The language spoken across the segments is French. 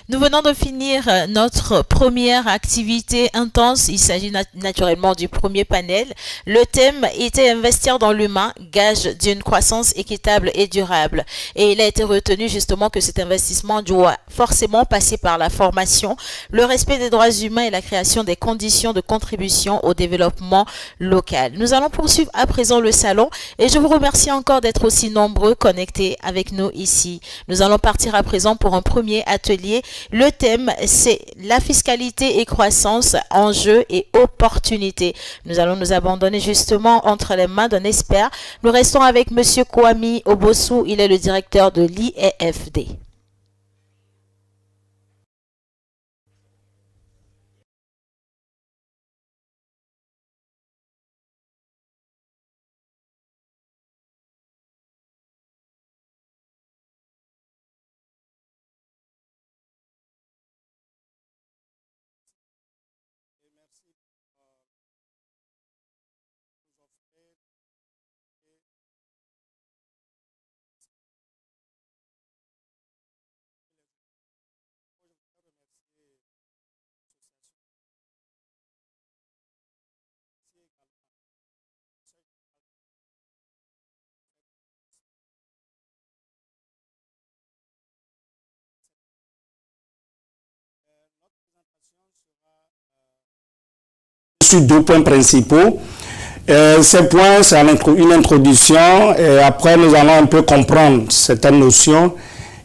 Nous venons de finir notre première activité intense. Il s'agit naturellement du premier panel. Le thème était investir dans l'humain, gage d'une croissance équitable et durable. Et il a été retenu justement que cet investissement doit forcément passer par la formation, le respect des droits humains et la création des conditions de contribution au développement local. Nous allons poursuivre à présent le salon et je vous remercie encore d'être aussi nombreux connectés avec nous ici. Nous allons partir à présent pour un premier atelier. Le thème, c'est la fiscalité et croissance, enjeux et opportunités. Nous allons nous abandonner justement entre les mains d'un expert. Nous restons avec Monsieur Kwame Obosu, il est le directeur de l'IEFD. Sur deux points principaux. Ces points, c'est une introduction et après nous allons un peu comprendre certaines notions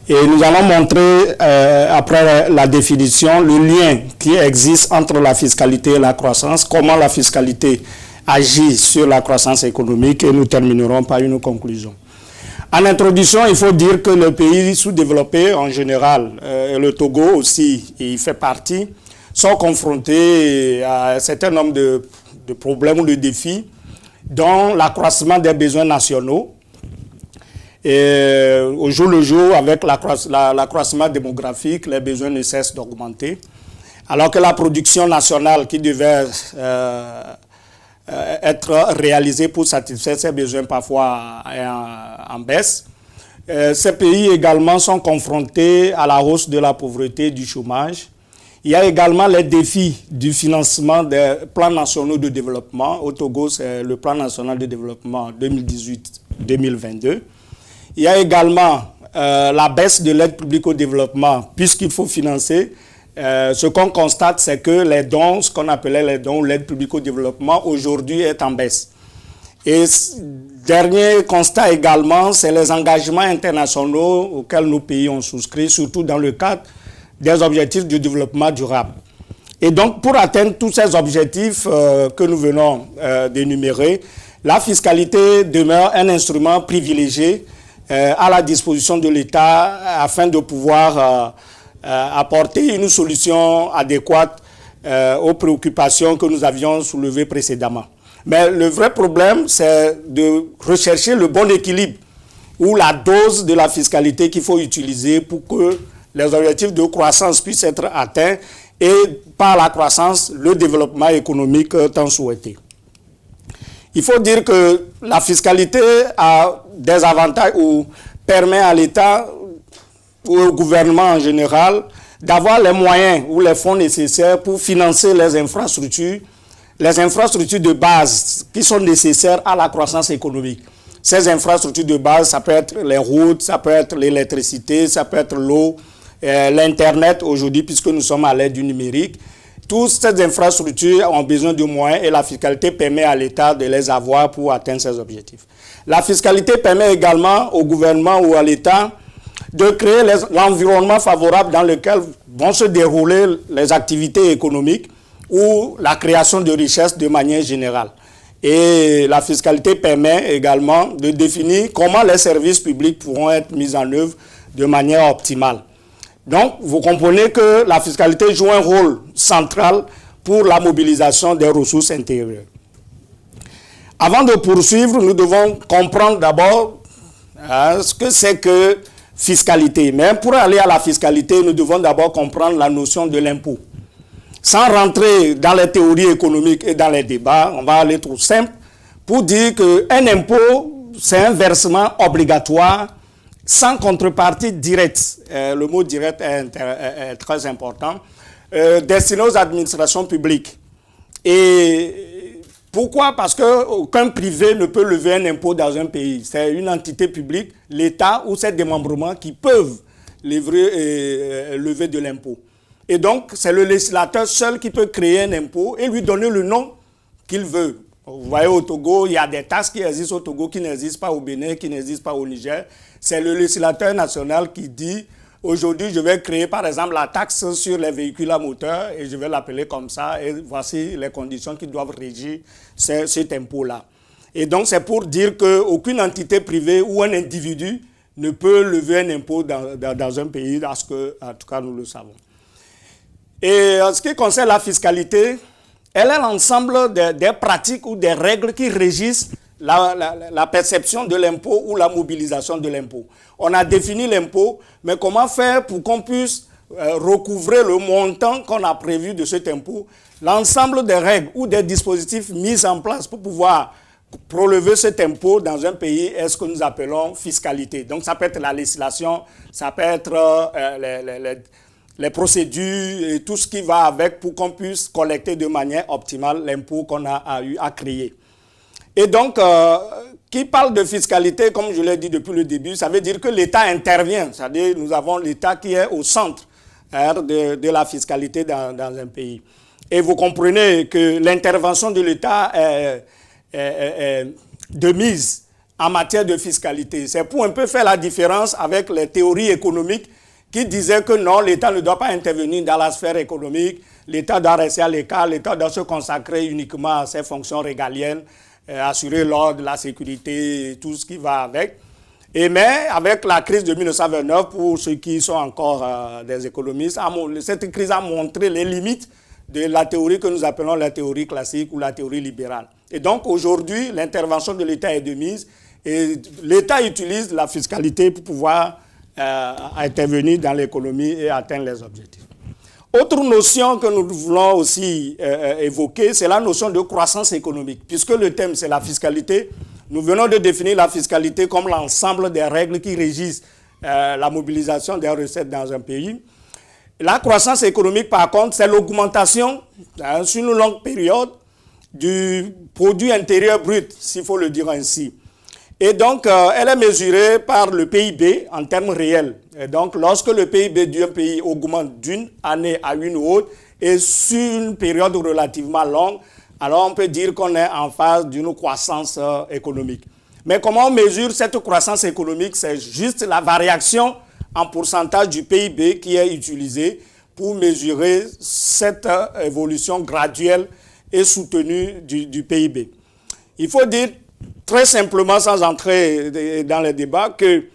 et nous allons montrer, après la définition, le lien qui existe entre la fiscalité et la croissance, comment la fiscalité agit sur la croissance économique et nous terminerons par une conclusion. En introduction, il faut dire que le pays sous-développé en général, et le Togo aussi, y fait partie, sont confrontés à un certain nombre de problèmes ou de défis, dont l'accroissement des besoins nationaux. Et au jour le jour, avec l'accroissement démographique, les besoins ne cessent d'augmenter. Alors que la production nationale qui devait être réalisée pour satisfaire ces besoins parfois est en baisse. Ces pays également sont confrontés à la hausse de la pauvreté et du chômage. Il y a également les défis du financement des plans nationaux de développement. Au Togo, c'est le plan national de développement 2018-2022. Il y a également la baisse de l'aide publique au développement, puisqu'il faut financer. Ce qu'on constate, c'est que les dons, ce qu'on appelait les dons, l'aide publique au développement, aujourd'hui est en baisse. Et dernier constat également, c'est les engagements internationaux auxquels nos pays ont souscrit, surtout dans le cadre des objectifs du développement durable. Et donc, pour atteindre tous ces objectifs que nous venons d'énumérer, la fiscalité demeure un instrument privilégié à la disposition de l'État afin de pouvoir apporter une solution adéquate aux préoccupations que nous avions soulevées précédemment. Mais le vrai problème, c'est de rechercher le bon équilibre ou la dose de la fiscalité qu'il faut utiliser pour que les objectifs de croissance puissent être atteints et par la croissance, le développement économique tant souhaité. Il faut dire que la fiscalité a des avantages ou permet à l'État ou au gouvernement en général d'avoir les moyens ou les fonds nécessaires pour financer les infrastructures de base qui sont nécessaires à la croissance économique. Ces infrastructures de base, ça peut être les routes, ça peut être l'électricité, ça peut être l'eau, l'Internet aujourd'hui, puisque nous sommes à l'ère du numérique. Toutes ces infrastructures ont besoin de moyens et la fiscalité permet à l'État de les avoir pour atteindre ses objectifs. La fiscalité permet également au gouvernement ou à l'État de créer l'environnement favorable dans lequel vont se dérouler les activités économiques ou la création de richesses de manière générale. Et la fiscalité permet également de définir comment les services publics pourront être mis en œuvre de manière optimale. Donc, vous comprenez que la fiscalité joue un rôle central pour la mobilisation des ressources intérieures. Avant de poursuivre, nous devons comprendre d'abord ce que c'est que fiscalité. Mais pour aller à la fiscalité, nous devons d'abord comprendre la notion de l'impôt. Sans rentrer dans les théories économiques et dans les débats, on va aller tout simple pour dire qu'un impôt, c'est un versement obligatoire sans contrepartie directe. Le mot direct est très important. Destiné aux administrations publiques. Et pourquoi? Parce qu'aucun privé ne peut lever un impôt dans un pays. C'est une entité publique, l'État ou ses démembrements qui peuvent lever de l'impôt. Et donc, c'est le législateur seul qui peut créer un impôt et lui donner le nom qu'il veut. Vous voyez, au Togo, il y a des taxes qui existent au Togo, qui n'existent pas au Bénin, qui n'existent pas au Niger. C'est le législateur national qui dit, aujourd'hui, je vais créer, par exemple, la taxe sur les véhicules à moteur et je vais l'appeler comme ça. Et voici les conditions qui doivent régir cet impôt-là. Et donc, c'est pour dire qu'aucune entité privée ou un individu ne peut lever un impôt dans un pays, parce que, en tout cas, nous le savons. Et en ce qui concerne la fiscalité, elle est l'ensemble des pratiques ou des règles qui régissent la perception de l'impôt ou la mobilisation de l'impôt. On a défini l'impôt, mais comment faire pour qu'on puisse recouvrer le montant qu'on a prévu de cet impôt? L'ensemble des règles ou des dispositifs mis en place pour pouvoir prélever cet impôt dans un pays est ce que nous appelons fiscalité. Donc ça peut être la législation, ça peut être les procédures et tout ce qui va avec pour qu'on puisse collecter de manière optimale l'impôt qu'on a eu à créer. Et donc, qui parle de fiscalité, comme je l'ai dit depuis le début, ça veut dire que l'État intervient. C'est-à-dire nous avons l'État qui est au centre de la fiscalité dans un pays. Et vous comprenez que l'intervention de l'État est de mise en matière de fiscalité. C'est pour un peu faire la différence avec les théories économiques qui disaient que non, l'État ne doit pas intervenir dans la sphère économique, l'État doit rester à l'écart, l'État doit se consacrer uniquement à ses fonctions régaliennes, assurer l'ordre, la sécurité, tout ce qui va avec. Mais avec la crise de 1929, pour ceux qui sont encore des économistes, cette crise a montré les limites de la théorie que nous appelons la théorie classique ou la théorie libérale. Et donc aujourd'hui, l'intervention de l'État est de mise et l'État utilise la fiscalité pour pouvoir intervenir dans l'économie et atteindre les objectifs. Autre notion que nous voulons aussi évoquer, c'est la notion de croissance économique. Puisque le thème, c'est la fiscalité, nous venons de définir la fiscalité comme l'ensemble des règles qui régissent la mobilisation des recettes dans un pays. La croissance économique, par contre, c'est l'augmentation sur une longue période du produit intérieur brut, s'il faut le dire ainsi. Et donc, elle est mesurée par le PIB en termes réels. Et donc, lorsque le PIB d'un pays augmente d'une année à une autre et sur une période relativement longue, alors on peut dire qu'on est en phase d'une croissance économique. Mais comment on mesure cette croissance économique? C'est juste la variation en pourcentage du PIB qui est utilisée pour mesurer cette évolution graduelle et soutenue du PIB. Il faut dire très simplement, sans entrer dans les débats, que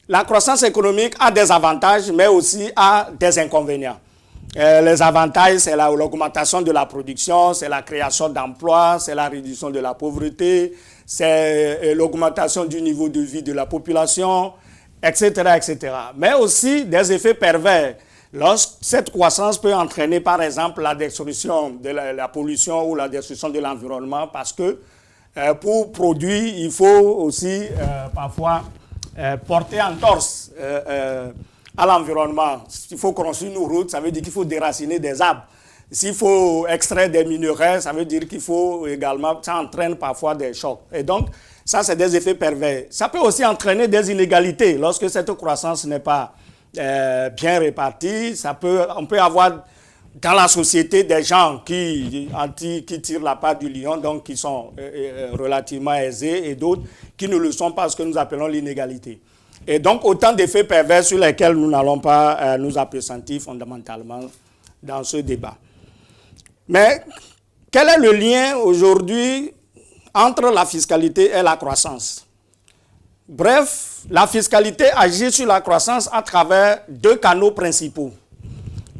la croissance économique a des avantages, mais aussi a des inconvénients. Les avantages, c'est l'augmentation de la production, c'est la création d'emplois, c'est la réduction de la pauvreté, c'est l'augmentation du niveau de vie de la population, etc., etc. Mais aussi des effets pervers. Cette croissance peut entraîner, par exemple, la destruction de la pollution ou la destruction de l'environnement, parce que pour produire, il faut aussi parfois porter entorse à l'environnement. S'il faut construire une route, ça veut dire qu'il faut déraciner des arbres. S'il faut extraire des minerais, ça veut dire qu'il faut également, ça entraîne parfois des chocs. Et donc, ça, c'est des effets pervers. Ça peut aussi entraîner des inégalités. Lorsque cette croissance n'est pas bien répartie, on peut avoir dans la société des gens qui tirent la part du lion, donc qui sont relativement aisés, et d'autres qui ne le sont pas, ce que nous appelons l'inégalité. Et donc, autant d'effets pervers sur lesquels nous n'allons pas nous appesantir fondamentalement dans ce débat. Mais quel est le lien aujourd'hui entre la fiscalité et la croissance? Bref, la fiscalité agit sur la croissance à travers deux canaux principaux.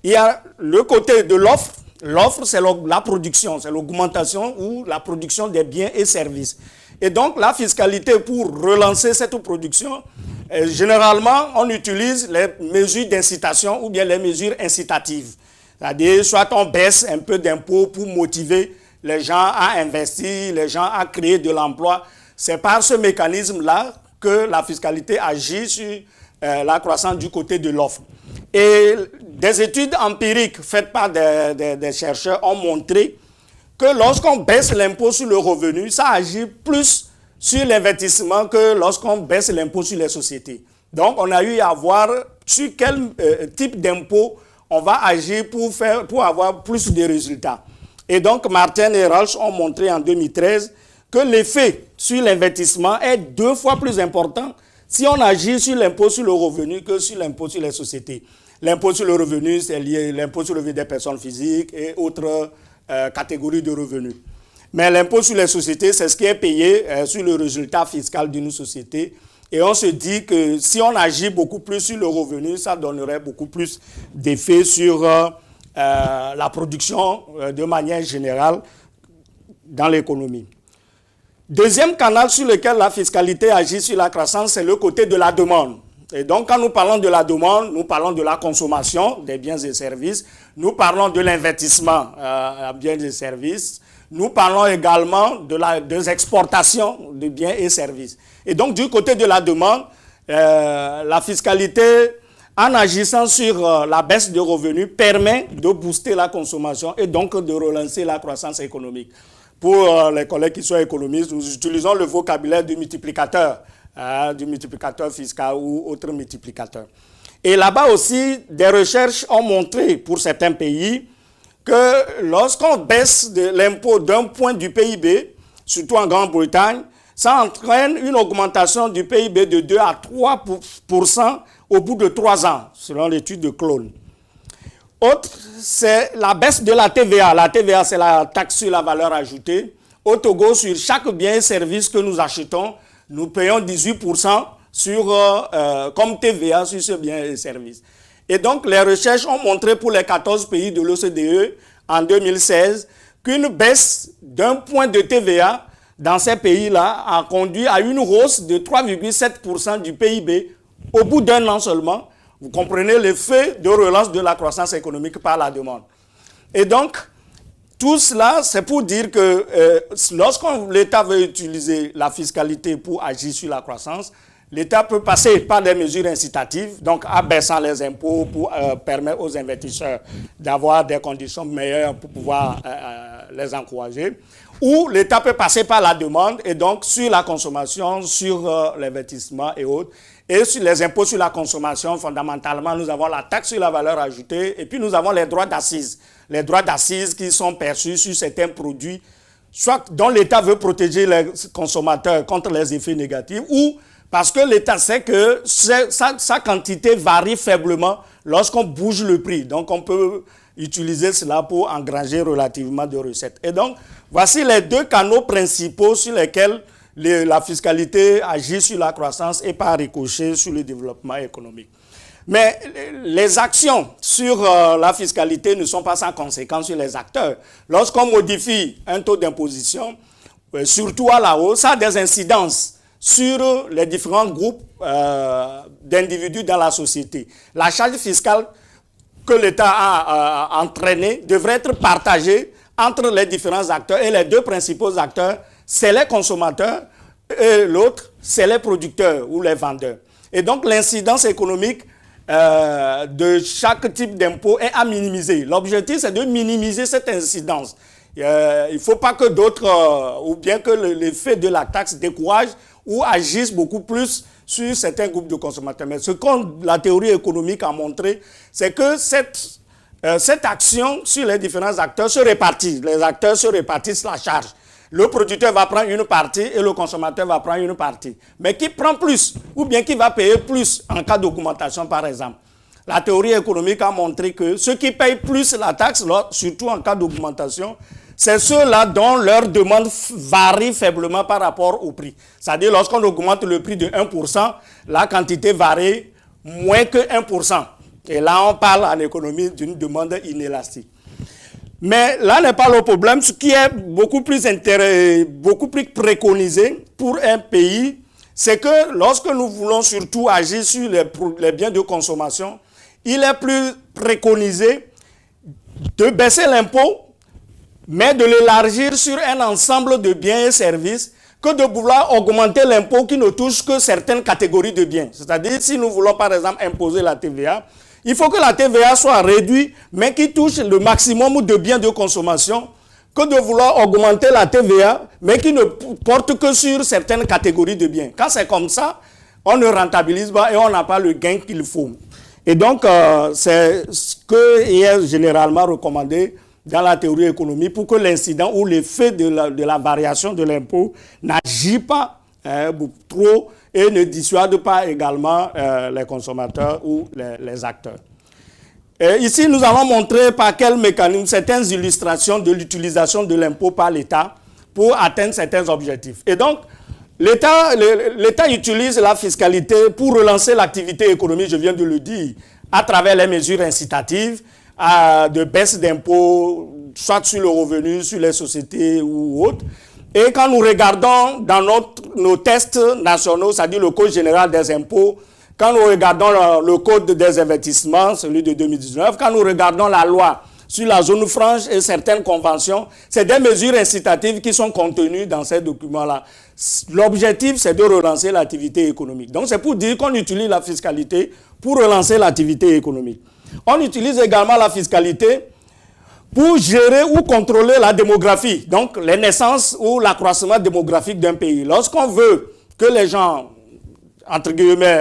Il y a le côté de l'offre. L'offre, c'est la production, c'est l'augmentation ou la production des biens et services. Et donc, la fiscalité, pour relancer cette production, généralement, on utilise les mesures d'incitation ou bien les mesures incitatives. C'est-à-dire, soit on baisse un peu d'impôts pour motiver les gens à investir, les gens à créer de l'emploi. C'est par ce mécanisme-là que la fiscalité agit sur la croissance du côté de l'offre. Et des études empiriques faites par des chercheurs ont montré que lorsqu'on baisse l'impôt sur le revenu, ça agit plus sur l'investissement que lorsqu'on baisse l'impôt sur les sociétés. Donc, on a eu à voir sur quel type d'impôt on va agir pour avoir plus de résultats. Et donc, Martin et Rauch ont montré en 2013 que l'effet sur l'investissement est 2 fois plus important si on agit sur l'impôt sur le revenu que sur l'impôt sur les sociétés. L'impôt sur le revenu, c'est lié à l'impôt sur le revenu des personnes physiques et autres catégories de revenus. Mais l'impôt sur les sociétés, c'est ce qui est payé sur le résultat fiscal d'une société. Et on se dit que si on agit beaucoup plus sur le revenu, ça donnerait beaucoup plus d'effet sur la production de manière générale dans l'économie. Deuxième canal sur lequel la fiscalité agit sur la croissance, c'est le côté de la demande. Et donc, quand nous parlons de la demande, nous parlons de la consommation des biens et services, nous parlons de l'investissement en biens et services, nous parlons également des exportations de biens et services. Et donc, du côté de la demande, la fiscalité, en agissant sur la baisse de revenus, permet de booster la consommation et donc de relancer la croissance économique. Pour les collègues qui sont économistes, nous utilisons le vocabulaire du multiplicateur fiscal ou autre multiplicateur. Et là-bas aussi, des recherches ont montré pour certains pays que lorsqu'on baisse l'impôt d'un point du PIB, surtout en Grande-Bretagne, ça entraîne une augmentation du PIB de 2 à 3% au bout de 3 ans, selon l'étude de Clone. Autre, c'est la baisse de la TVA. La TVA, c'est la taxe sur la valeur ajoutée. Au Togo, sur chaque bien et service que nous achetons, nous payons 18% comme TVA sur ce bien et service. Et donc, les recherches ont montré pour les 14 pays de l'OCDE en 2016 qu'une baisse d'un point de TVA dans ces pays-là a conduit à une hausse de 3,7% du PIB au bout d'un an seulement. Vous comprenez l'effet de relance de la croissance économique par la demande. Et donc, tout cela, c'est pour dire que lorsque l'État veut utiliser la fiscalité pour agir sur la croissance, l'État peut passer par des mesures incitatives, donc abaissant les impôts pour permettre aux investisseurs d'avoir des conditions meilleures pour pouvoir les encourager. Ou l'État peut passer par la demande et donc sur la consommation, sur l'investissement et autres. Et sur les impôts sur la consommation, fondamentalement, nous avons la taxe sur la valeur ajoutée et puis nous avons les droits d'assises. Les droits d'assises qui sont perçus sur certains produits, soit dont l'État veut protéger les consommateurs contre les effets négatifs ou parce que l'État sait que sa quantité varie faiblement lorsqu'on bouge le prix. Donc, on peut utiliser cela pour engranger relativement de recettes. Et donc, voici les 2 canaux principaux sur lesquels la fiscalité agit sur la croissance et par ricochet sur le développement économique. Mais les actions sur la fiscalité ne sont pas sans conséquence sur les acteurs. Lorsqu'on modifie un taux d'imposition, surtout à la hausse, ça a des incidences sur les différents groupes d'individus dans la société. La charge fiscale que l'État a entraînée devrait être partagée entre les différents acteurs. Et les 2 principaux acteurs, c'est les consommateurs et l'autre, c'est les producteurs ou les vendeurs. Et donc, l'incidence économique de chaque type d'impôt est à minimiser. L'objectif, c'est de minimiser cette incidence. Il ne faut pas que d'autres, ou bien que l'effet de la taxe décourage ou agisse beaucoup plus sur certains groupes de consommateurs. Mais ce que la théorie économique a montré, c'est que cette action sur les différents acteurs se répartit. Les acteurs se répartissent la charge. Le producteur va prendre une partie et le consommateur va prendre une partie. Mais qui prend plus ou bien qui va payer plus en cas d'augmentation, par exemple? La théorie économique a montré que ceux qui payent plus la taxe, surtout en cas d'augmentation, c'est ceux-là dont leur demande varie faiblement par rapport au prix. C'est-à-dire, lorsqu'on augmente le prix de 1%, la quantité varie moins que 1%. Et là, on parle en économie d'une demande inélastique. Mais là n'est pas le problème. Ce qui est beaucoup plus préconisé pour un pays, c'est que lorsque nous voulons surtout agir sur les biens de consommation, il est plus préconisé de baisser l'impôt, mais de l'élargir sur un ensemble de biens et services que de vouloir augmenter l'impôt qui ne touche que certaines catégories de biens. C'est-à-dire, si nous voulons par exemple imposer la TVA, il faut que la TVA soit réduite, mais qui touche le maximum de biens de consommation, que de vouloir augmenter la TVA, mais qui ne porte que sur certaines catégories de biens. Quand c'est comme ça, on ne rentabilise pas et on n'a pas le gain qu'il faut. Et donc, c'est ce qui est généralement recommandé dans la théorie économique pour que l'incident ou l'effet de la variation de l'impôt n'agit pas trop et ne dissuade pas également les consommateurs ou les acteurs. Et ici, nous allons montrer par quel mécanisme certaines illustrations de l'utilisation de l'impôt par l'État pour atteindre certains objectifs. Et donc, l'État utilise la fiscalité pour relancer l'activité économique, je viens de le dire, à travers les mesures incitatives de baisse d'impôts, soit sur le revenu, sur les sociétés ou autres. Et quand nous regardons dans nos tests nationaux, c'est-à-dire le Code général des impôts, quand nous regardons le Code des investissements, celui de 2019, quand nous regardons la loi sur la zone franche et certaines conventions, c'est des mesures incitatives qui sont contenues dans ces documents-là. L'objectif, c'est de relancer l'activité économique. Donc, c'est pour dire qu'on utilise la fiscalité pour relancer l'activité économique. On utilise également la fiscalité pour gérer ou contrôler la démographie, donc les naissances ou l'accroissement démographique d'un pays. Lorsqu'on veut que les gens, entre guillemets,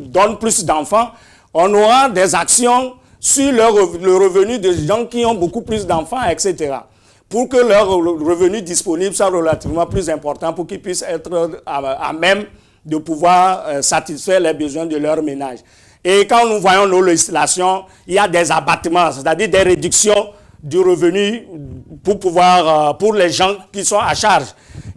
donnent plus d'enfants, on aura des actions sur le revenu des gens qui ont beaucoup plus d'enfants, etc. Pour que leur revenu disponible soit relativement plus important, pour qu'ils puissent être à même de pouvoir satisfaire les besoins de leur ménage. Et quand nous voyons nos législations, il y a des abattements, c'est-à-dire des réductions du revenu pour les gens qui sont à charge.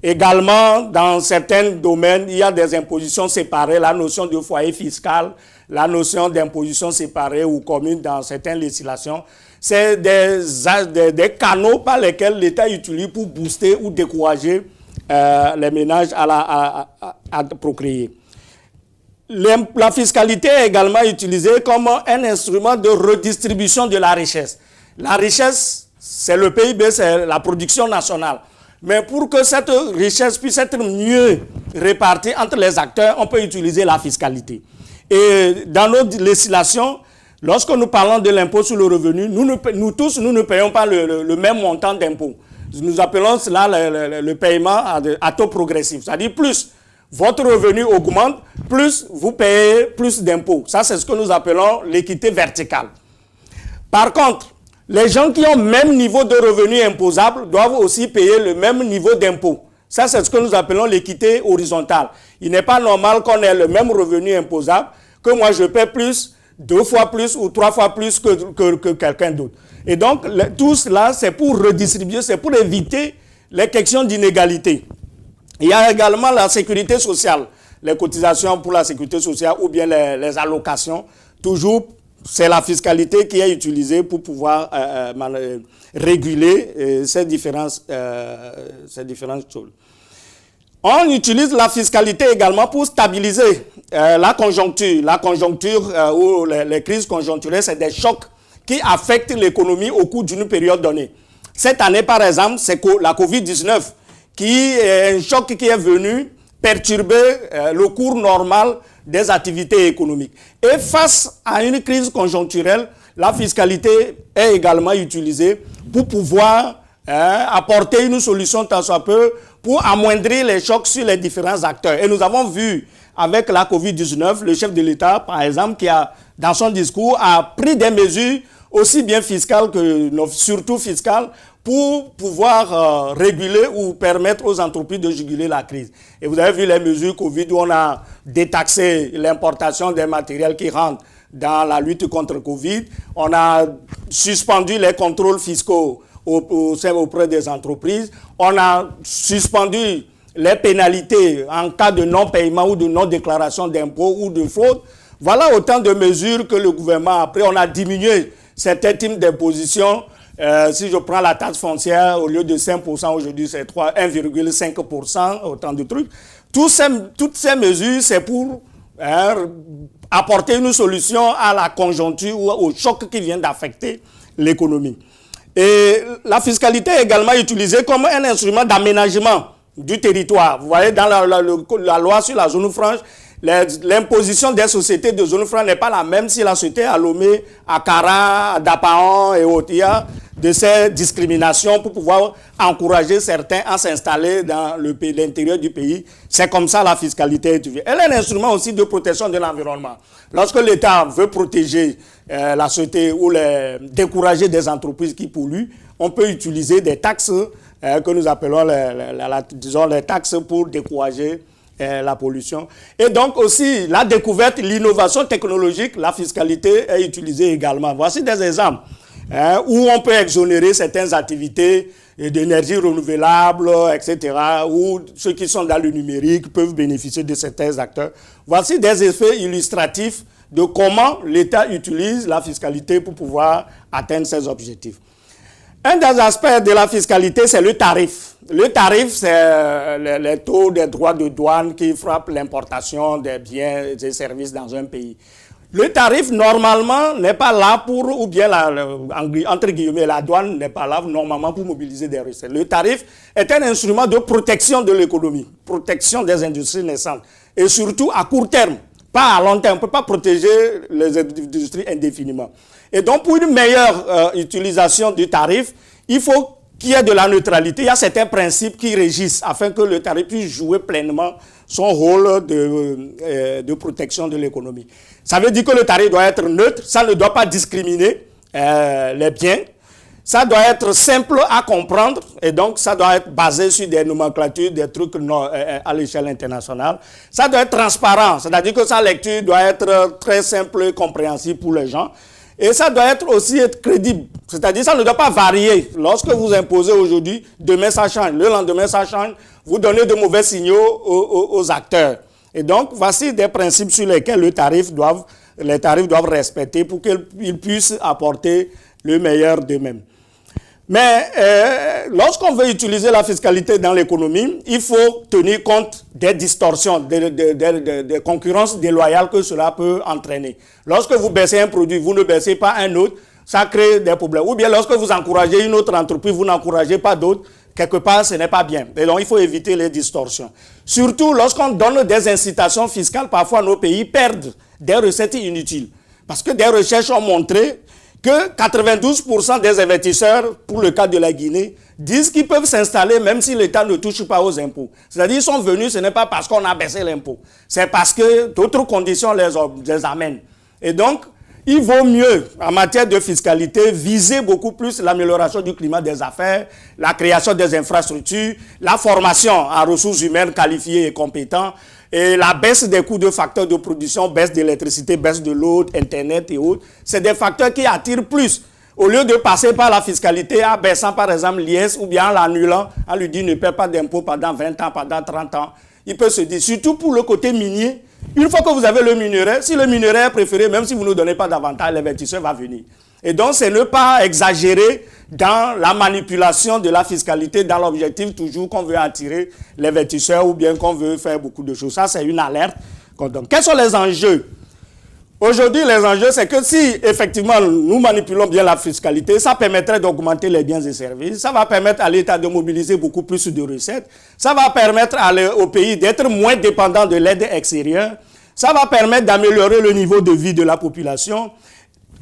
Également, dans certains domaines, il y a des impositions séparées, la notion de foyer fiscal, la notion d'imposition séparée ou commune dans certaines législations. C'est des canaux par lesquels l'État utilise pour booster ou décourager les ménages à procréer. La fiscalité est également utilisée comme un instrument de redistribution de la richesse. La richesse, c'est le PIB, c'est la production nationale. Mais pour que cette richesse puisse être mieux répartie entre les acteurs, on peut utiliser la fiscalité. Et dans notre législation, lorsque nous parlons de l'impôt sur le revenu, nous tous ne payons pas le même montant d'impôt. Nous appelons cela le paiement à taux progressif. C'est-à-dire plus votre revenu augmente, plus vous payez plus d'impôts. Ça, c'est ce que nous appelons l'équité verticale. Par contre, les gens qui ont le même niveau de revenu imposable doivent aussi payer le même niveau d'impôt. Ça, c'est ce que nous appelons l'équité horizontale. Il n'est pas normal qu'on ait le même revenu imposable, que moi je paie plus, 2 fois plus ou 3 fois plus que quelqu'un d'autre. Et donc, tout cela, c'est pour redistribuer, c'est pour éviter les questions d'inégalité. Il y a également la sécurité sociale, les cotisations pour la sécurité sociale ou bien les allocations. Toujours, c'est la fiscalité qui est utilisée pour pouvoir réguler ces différentes choses. On utilise la fiscalité également pour stabiliser la conjoncture ou les crises conjoncturelles, c'est des chocs qui affectent l'économie au cours d'une période donnée. Cette année, par exemple, c'est la COVID-19 qui est un choc qui est venu perturber le cours normal des activités économiques. Et face à une crise conjoncturelle, la fiscalité est également utilisée pour pouvoir apporter une solution tant soit peu pour amoindrir les chocs sur les différents acteurs. Et nous avons vu avec la COVID-19, le chef de l'État, par exemple, qui a, dans son discours, a pris des mesures aussi bien fiscales que surtout fiscales pour pouvoir réguler ou permettre aux entreprises de juguler la crise. Et vous avez vu les mesures Covid où on a détaxé l'importation des matériels qui rentrent dans la lutte contre Covid. On a suspendu les contrôles fiscaux auprès des entreprises. On a suspendu les pénalités en cas de non-paiement ou de non-déclaration d'impôts ou de fraude. Voilà autant de mesures que le gouvernement a pris. On a diminué certains types d'impositions. Si je prends la taxe foncière, au lieu de 5%, aujourd'hui c'est 1,5%, autant de trucs. Toutes ces mesures, c'est pour apporter une solution à la conjoncture ou au choc qui vient d'affecter l'économie. Et la fiscalité est également utilisée comme un instrument d'aménagement du territoire. Vous voyez, dans la loi sur la zone franche, l'imposition des sociétés de zone franche n'est pas la même si la société est à Lomé, à Kara, à Dapaon et autres. Il y a de ces discriminations pour pouvoir encourager certains à s'installer dans l'intérieur du pays. C'est comme ça la fiscalité est utilisée. Elle est un instrument aussi de protection de l'environnement. Lorsque l'État veut protéger la société ou décourager des entreprises qui polluent, on peut utiliser des taxes que nous appelons les taxes pour décourager la pollution. Et donc aussi, la découverte, l'innovation technologique, la fiscalité est utilisée également. Voici des exemples où on peut exonérer certaines activités d'énergie renouvelable, etc., où ceux qui sont dans le numérique peuvent bénéficier de certains acteurs. Voici des effets illustratifs de comment l'État utilise la fiscalité pour pouvoir atteindre ses objectifs. Un des aspects de la fiscalité, c'est le tarif. Le tarif, c'est les taux des droits de douane qui frappent l'importation des biens et des services dans un pays. Le tarif, normalement, n'est pas là pour, ou bien, entre guillemets, la douane n'est pas là normalement pour mobiliser des recettes. Le tarif est un instrument de protection de l'économie, protection des industries naissantes, et surtout à court terme, pas à long terme. On ne peut pas protéger les industries indéfiniment. Et donc, pour une meilleure utilisation du tarif, il faut qu'il y ait de la neutralité. Il y a certains principes qui régissent afin que le tarif puisse jouer pleinement son rôle de protection de l'économie. Ça veut dire que le tarif doit être neutre, ça ne doit pas discriminer les biens, ça doit être simple à comprendre et donc ça doit être basé sur des nomenclatures, des trucs à l'échelle internationale. Ça doit être transparent, c'est-à-dire que sa lecture doit être très simple et compréhensible pour les gens. Et ça doit aussi être crédible, c'est-à-dire ça ne doit pas varier. Lorsque vous imposez aujourd'hui, demain ça change, le lendemain ça change, vous donnez de mauvais signaux aux acteurs. Et donc, voici des principes sur lesquels les tarifs doivent respecter pour qu'ils puissent apporter le meilleur d'eux-mêmes. Mais lorsqu'on veut utiliser la fiscalité dans l'économie, il faut tenir compte des distorsions, des concurrences déloyales que cela peut entraîner. Lorsque vous baissez un produit, vous ne baissez pas un autre, ça crée des problèmes. Ou bien lorsque vous encouragez une autre entreprise, vous n'encouragez pas d'autres, quelque part ce n'est pas bien. Et donc il faut éviter les distorsions. Surtout lorsqu'on donne des incitations fiscales, parfois nos pays perdent des recettes inutiles. Parce que des recherches ont montré que 92% des investisseurs, pour le cas de la Guinée, disent qu'ils peuvent s'installer même si l'État ne touche pas aux impôts. C'est-à-dire qu'ils sont venus, ce n'est pas parce qu'on a baissé l'impôt. C'est parce que d'autres conditions les amènent. Et donc, il vaut mieux, en matière de fiscalité, viser beaucoup plus l'amélioration du climat des affaires, la création des infrastructures, la formation en ressources humaines qualifiées et compétentes, et la baisse des coûts de facteurs de production, baisse d'électricité, baisse de l'eau, Internet et autres. C'est des facteurs qui attirent plus. Au lieu de passer par la fiscalité en baissant par exemple l'IS ou bien en l'annulant, on lui dit ne paie pas d'impôts pendant 20 ans, pendant 30 ans. Il peut se dire, surtout pour le côté minier, une fois que vous avez le minerai, si le minerai est préféré, même si vous ne donnez pas d'avantage, l'investisseur va venir. Et donc, c'est ne pas exagérer dans la manipulation de la fiscalité, dans l'objectif toujours qu'on veut attirer l'investisseur ou bien qu'on veut faire beaucoup de choses. Ça, c'est une alerte. Donc, quels sont les enjeux? Aujourd'hui, les enjeux, c'est que si, effectivement, nous manipulons bien la fiscalité, ça permettrait d'augmenter les biens et services, ça va permettre à l'État de mobiliser beaucoup plus de recettes, ça va permettre au pays d'être moins dépendant de l'aide extérieure, ça va permettre d'améliorer le niveau de vie de la population,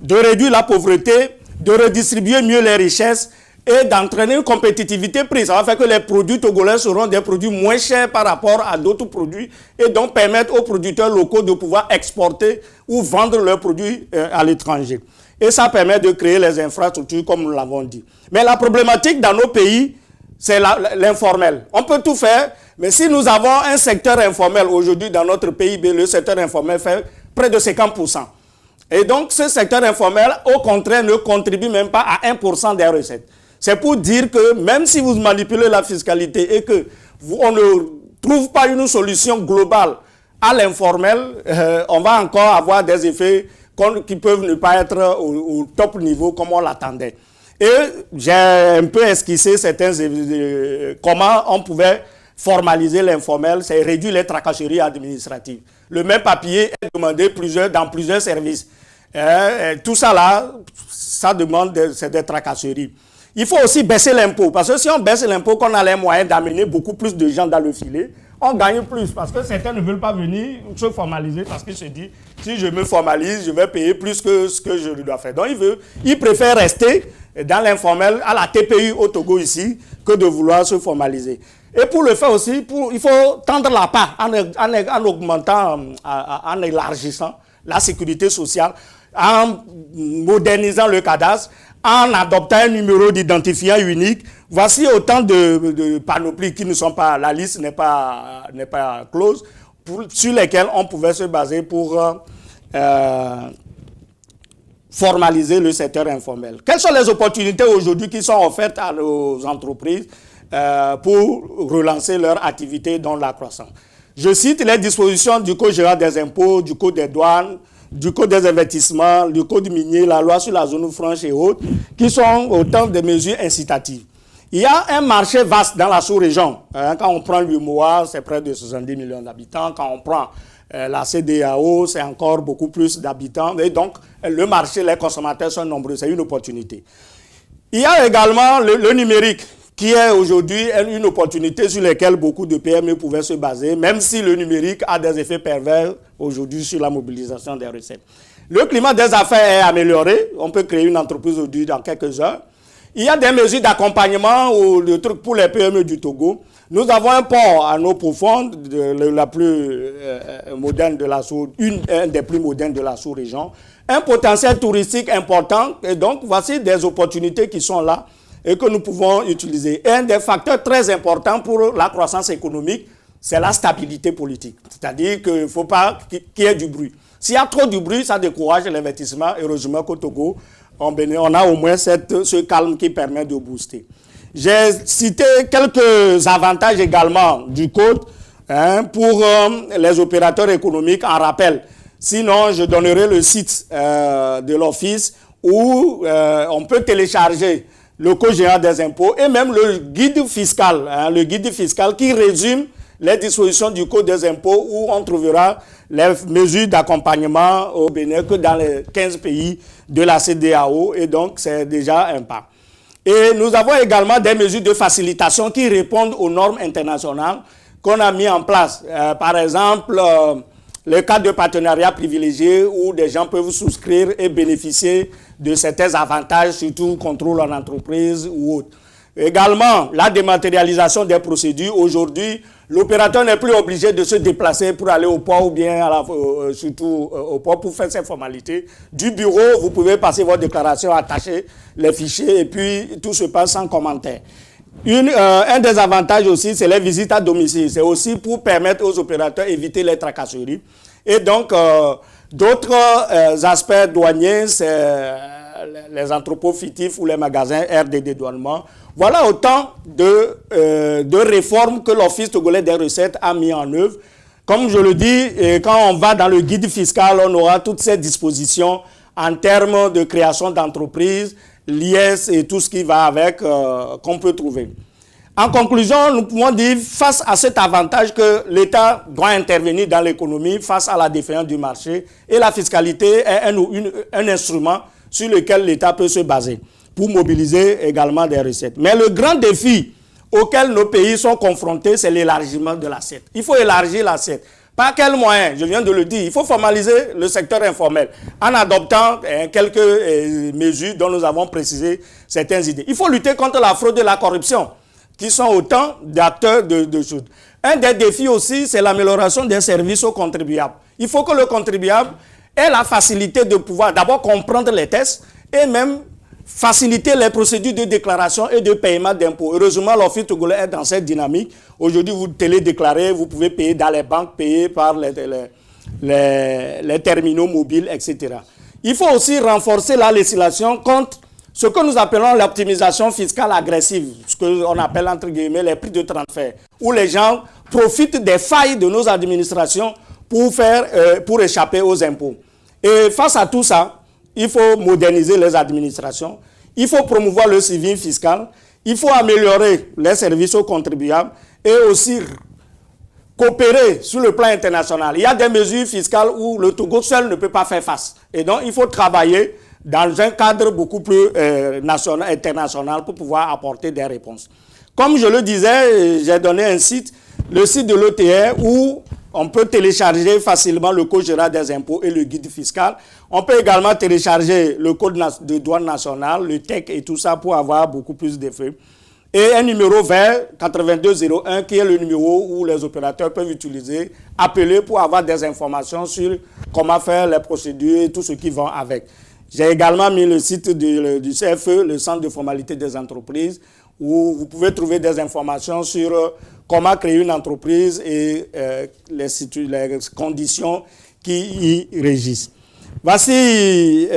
de réduire la pauvreté, de redistribuer mieux les richesses et d'entraîner une compétitivité prix. Ça va faire que les produits togolais seront des produits moins chers par rapport à d'autres produits et donc permettre aux producteurs locaux de pouvoir exporter ou vendre leurs produits à l'étranger. Et ça permet de créer les infrastructures comme nous l'avons dit. Mais la problématique dans nos pays, c'est l'informel. On peut tout faire, mais si nous avons un secteur informel aujourd'hui dans notre PIB, le secteur informel fait près de 50%. Et donc, ce secteur informel, au contraire, ne contribue même pas à 1% des recettes. C'est pour dire que même si vous manipulez la fiscalité et qu'on ne trouve pas une solution globale à l'informel, on va encore avoir des effets qui peuvent ne pas être au top niveau comme on l'attendait. Et j'ai un peu esquissé comment on pouvait formaliser l'informel, c'est réduire les tracasseries administratives. Le même papier est demandé dans plusieurs services. Tout ça là, ça demande c'est des tracasseries. Il faut aussi baisser l'impôt, parce que si on baisse l'impôt, qu'on a les moyens d'amener beaucoup plus de gens dans le filet, on gagne plus, parce que certains ne veulent pas venir se formaliser, parce qu'ils se disent, si je me formalise, je vais payer plus que ce que je dois faire. Donc ils préfèrent rester dans l'informel, à la TPU au Togo ici, que de vouloir se formaliser. Et pour le faire aussi, il faut tendre la part en augmentant, en élargissant la sécurité sociale, en modernisant le cadastre, en adoptant un numéro d'identifiant unique. Voici autant de panoplies qui ne sont pas, la liste n'est pas close, sur lesquelles on pouvait se baser pour formaliser le secteur informel. Quelles sont les opportunités aujourd'hui qui sont offertes à nos entreprises pour relancer leur activité dans la croissance? Je cite les dispositions du Code général des impôts, du Code des douanes, du Code des investissements, du Code minier, la loi sur la zone franche et autres, qui sont autant de mesures incitatives. Il y a un marché vaste dans la sous-région. Quand on prend l'UMOA, c'est près de 70 millions d'habitants. Quand on prend la CEDEAO, c'est encore beaucoup plus d'habitants. Et donc, le marché, les consommateurs sont nombreux. C'est une opportunité. Il y a également le numérique, qui est aujourd'hui une opportunité sur laquelle beaucoup de PME pouvaient se baser, même si le numérique a des effets pervers aujourd'hui sur la mobilisation des recettes. Le climat des affaires est amélioré. On peut créer une entreprise aujourd'hui dans quelques heures. Il y a des mesures d'accompagnement ou de trucs pour les PME du Togo. Nous avons un port à eau profonde, la plus moderne de la un des plus modernes de la sous-région. Un potentiel touristique important. Et donc, voici des opportunités qui sont là et que nous pouvons utiliser. Un des facteurs très importants pour la croissance économique, c'est la stabilité politique. C'est-à-dire qu'il ne faut pas qu'il y ait du bruit. S'il y a trop de bruit, ça décourage l'investissement. Heureusement qu'au Togo, on a au moins ce calme qui permet de booster. J'ai cité quelques avantages également du Code pour les opérateurs économiques en rappel. Sinon, je donnerai le site de l'Office où on peut télécharger le Code général des impôts et même le guide fiscal qui résume les dispositions du Code des impôts où on trouvera les mesures d'accompagnement au Bénin que dans les 15 pays de la CEDEAO et donc c'est déjà un pas. Et nous avons également des mesures de facilitation qui répondent aux normes internationales qu'on a mis en place. Par exemple, le cadre de partenariat privilégié où des gens peuvent souscrire et bénéficier de certains avantages, surtout contrôle en entreprise ou autre. Également, la dématérialisation des procédures. Aujourd'hui, l'opérateur n'est plus obligé de se déplacer pour aller au port ou bien surtout au port pour faire ses formalités. Du bureau, vous pouvez passer votre déclaration, attacher les fichiers et puis tout se passe sans commentaire. Un des avantages aussi, c'est les visites à domicile. C'est aussi pour permettre aux opérateurs d'éviter les tracasseries. Et donc, d'autres aspects douaniers, c'est les entrepôts fictifs ou les magasins aires de dédouanement. Voilà autant de réformes que l'Office togolais des recettes a mis en œuvre. Comme je le dis, quand on va dans le guide fiscal, on aura toutes ces dispositions en termes de création d'entreprises, l'IS et tout ce qui va avec qu'on peut trouver. En conclusion, nous pouvons dire, face à cet avantage que l'État doit intervenir dans l'économie, face à la défaillance du marché, et la fiscalité est un instrument sur lequel l'État peut se baser pour mobiliser également des recettes. Mais le grand défi auquel nos pays sont confrontés, c'est l'élargissement de l'assiette. Il faut élargir l'assiette. Par quels moyens? Je viens de le dire. Il faut formaliser le secteur informel en adoptant quelques mesures dont nous avons précisé certaines idées. Il faut lutter contre la fraude et la corruption, qui sont autant d'acteurs de choses. Un des défis aussi, c'est l'amélioration des services aux contribuables. Il faut que le contribuable ait la facilité de pouvoir d'abord comprendre les tests et même faciliter les procédures de déclaration et de paiement d'impôts. Heureusement, l'Office togolais est dans cette dynamique. Aujourd'hui, vous télédéclarez, vous pouvez payer dans les banques, payer par les terminaux mobiles, etc. Il faut aussi renforcer la législation contre ce que nous appelons l'optimisation fiscale agressive, ce qu'on appelle entre guillemets les prix de transfert, où les gens profitent des failles de nos administrations pour échapper aux impôts. Et face à tout ça, il faut moderniser les administrations, il faut promouvoir le suivi fiscal, il faut améliorer les services aux contribuables et aussi coopérer sur le plan international. Il y a des mesures fiscales où le Togo seul ne peut pas faire face. Et donc, il faut travailler dans un cadre beaucoup plus international pour pouvoir apporter des réponses. Comme je le disais, j'ai donné un site, le site de l'OTR où on peut télécharger facilement le code général des impôts et le guide fiscal. On peut également télécharger le code de douane nationale, le TEC et tout ça pour avoir beaucoup plus d'effets. Et un numéro vert 8201 qui est le numéro où les opérateurs peuvent utiliser, appeler pour avoir des informations sur comment faire les procédures et tout ce qui va avec. J'ai également mis le site du CFE, le Centre de formalité des entreprises, où vous pouvez trouver des informations sur comment créer une entreprise et les conditions qui y régissent. Voici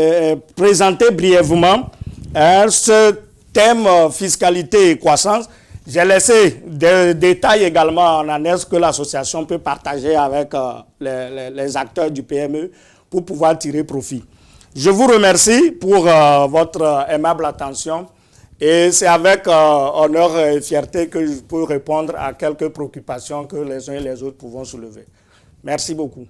présenté brièvement ce thème fiscalité et croissance. J'ai laissé des détails également en annexe que l'association peut partager avec les acteurs du PME pour pouvoir tirer profit. Je vous remercie pour votre aimable attention et c'est avec honneur et fierté que je peux répondre à quelques préoccupations que les uns et les autres pouvons soulever. Merci beaucoup.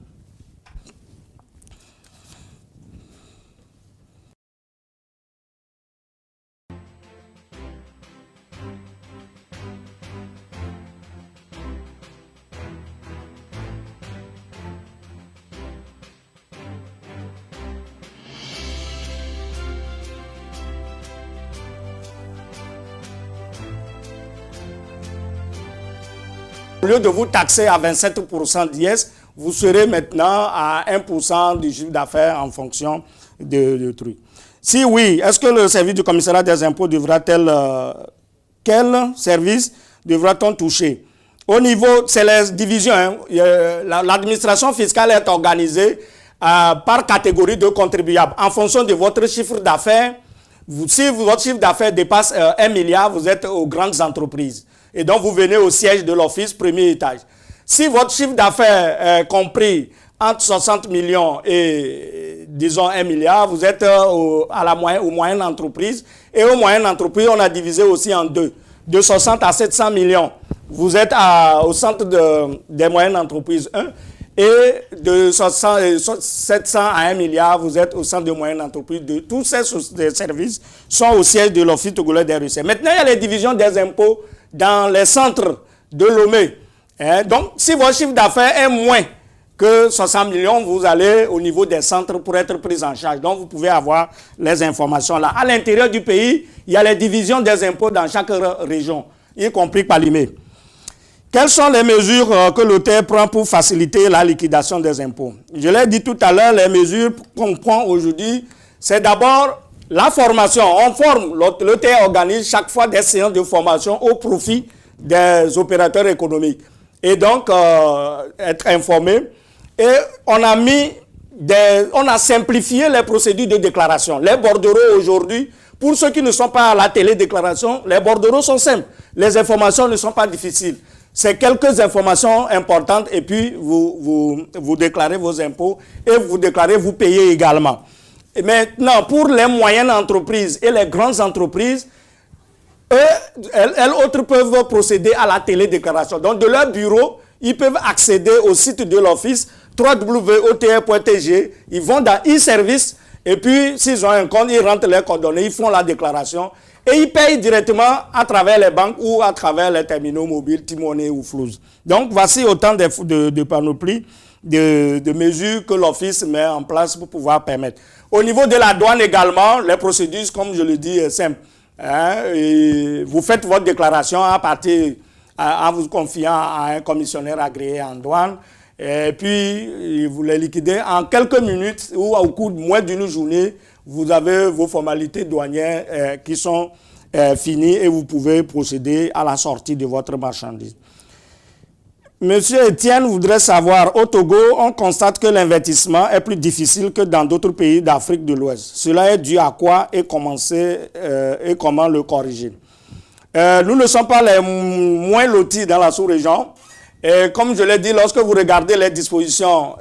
Au lieu de vous taxer à 27% d'IS, vous serez maintenant à 1% du chiffre d'affaires en fonction de trucs. Si oui, est-ce que le service du commissariat des impôts devra-t-elle... quel service devra-t-on toucher? Au niveau, c'est les divisions. Hein, l'administration fiscale est organisée par catégorie de contribuables. En fonction de votre chiffre d'affaires, si votre chiffre d'affaires dépasse 1 milliard, vous êtes aux grandes entreprises. Et donc, vous venez au siège de l'office, premier étage. Si votre chiffre d'affaires est compris entre 60 millions et, disons, 1 milliard, vous êtes aux moyennes entreprises. Et aux moyennes entreprises, on a divisé aussi en deux. De 60 à 700 millions, vous êtes au centre des moyennes entreprises 1. Et de 700 à 1 milliard, vous êtes au centre de moyennes entreprises 2. Tous ces services sont au siège de l'Office togolais des recettes. Maintenant, il y a les divisions des impôts dans les centres de Lomé. Donc, si votre chiffre d'affaires est moins que 60 millions, vous allez au niveau des centres pour être pris en charge. Donc, vous pouvez avoir les informations là. À l'intérieur du pays, il y a les divisions des impôts dans chaque région, y compris Palimé. Quelles sont les mesures que l'OTR prend pour faciliter la liquidation des impôts? Je l'ai dit tout à l'heure, les mesures qu'on prend aujourd'hui, c'est d'abord la formation. On forme, l'OTR organise chaque fois des séances de formation au profit des opérateurs économiques. Et donc, être informé. Et on a simplifié les procédures de déclaration. Les bordereaux aujourd'hui, pour ceux qui ne sont pas à la télédéclaration, les bordereaux sont simples. Les informations ne sont pas difficiles. C'est quelques informations importantes et puis vous déclarez vos impôts et vous payez également. Et maintenant, pour les moyennes entreprises et les grandes entreprises, elles autres peuvent procéder à la télédéclaration. Donc, de leur bureau, ils peuvent accéder au site de l'office www.otr.tg. Ils vont dans e-service et puis, s'ils ont un compte, ils rentrent leurs coordonnées, ils font la déclaration et ils payent directement à travers les banques ou à travers les terminaux mobiles, T-Money ou Flouz. Donc, voici autant de panoplies, de mesures que l'office met en place pour pouvoir permettre. Au niveau de la douane également, les procédures, comme je le dis, sont simples. Et vous faites votre déclaration en vous confiant à un commissionnaire agréé en douane. Et puis, vous les liquidez en quelques minutes ou au cours de moins d'une journée. Vous avez vos formalités douanières qui sont finies et vous pouvez procéder à la sortie de votre marchandise. Monsieur Etienne voudrait savoir, au Togo, on constate que l'investissement est plus difficile que dans d'autres pays d'Afrique de l'Ouest. Cela est dû à quoi et comment le corriger? Nous ne sommes pas les moins lotis dans la sous-région. Et comme je l'ai dit, lorsque vous regardez les dispositions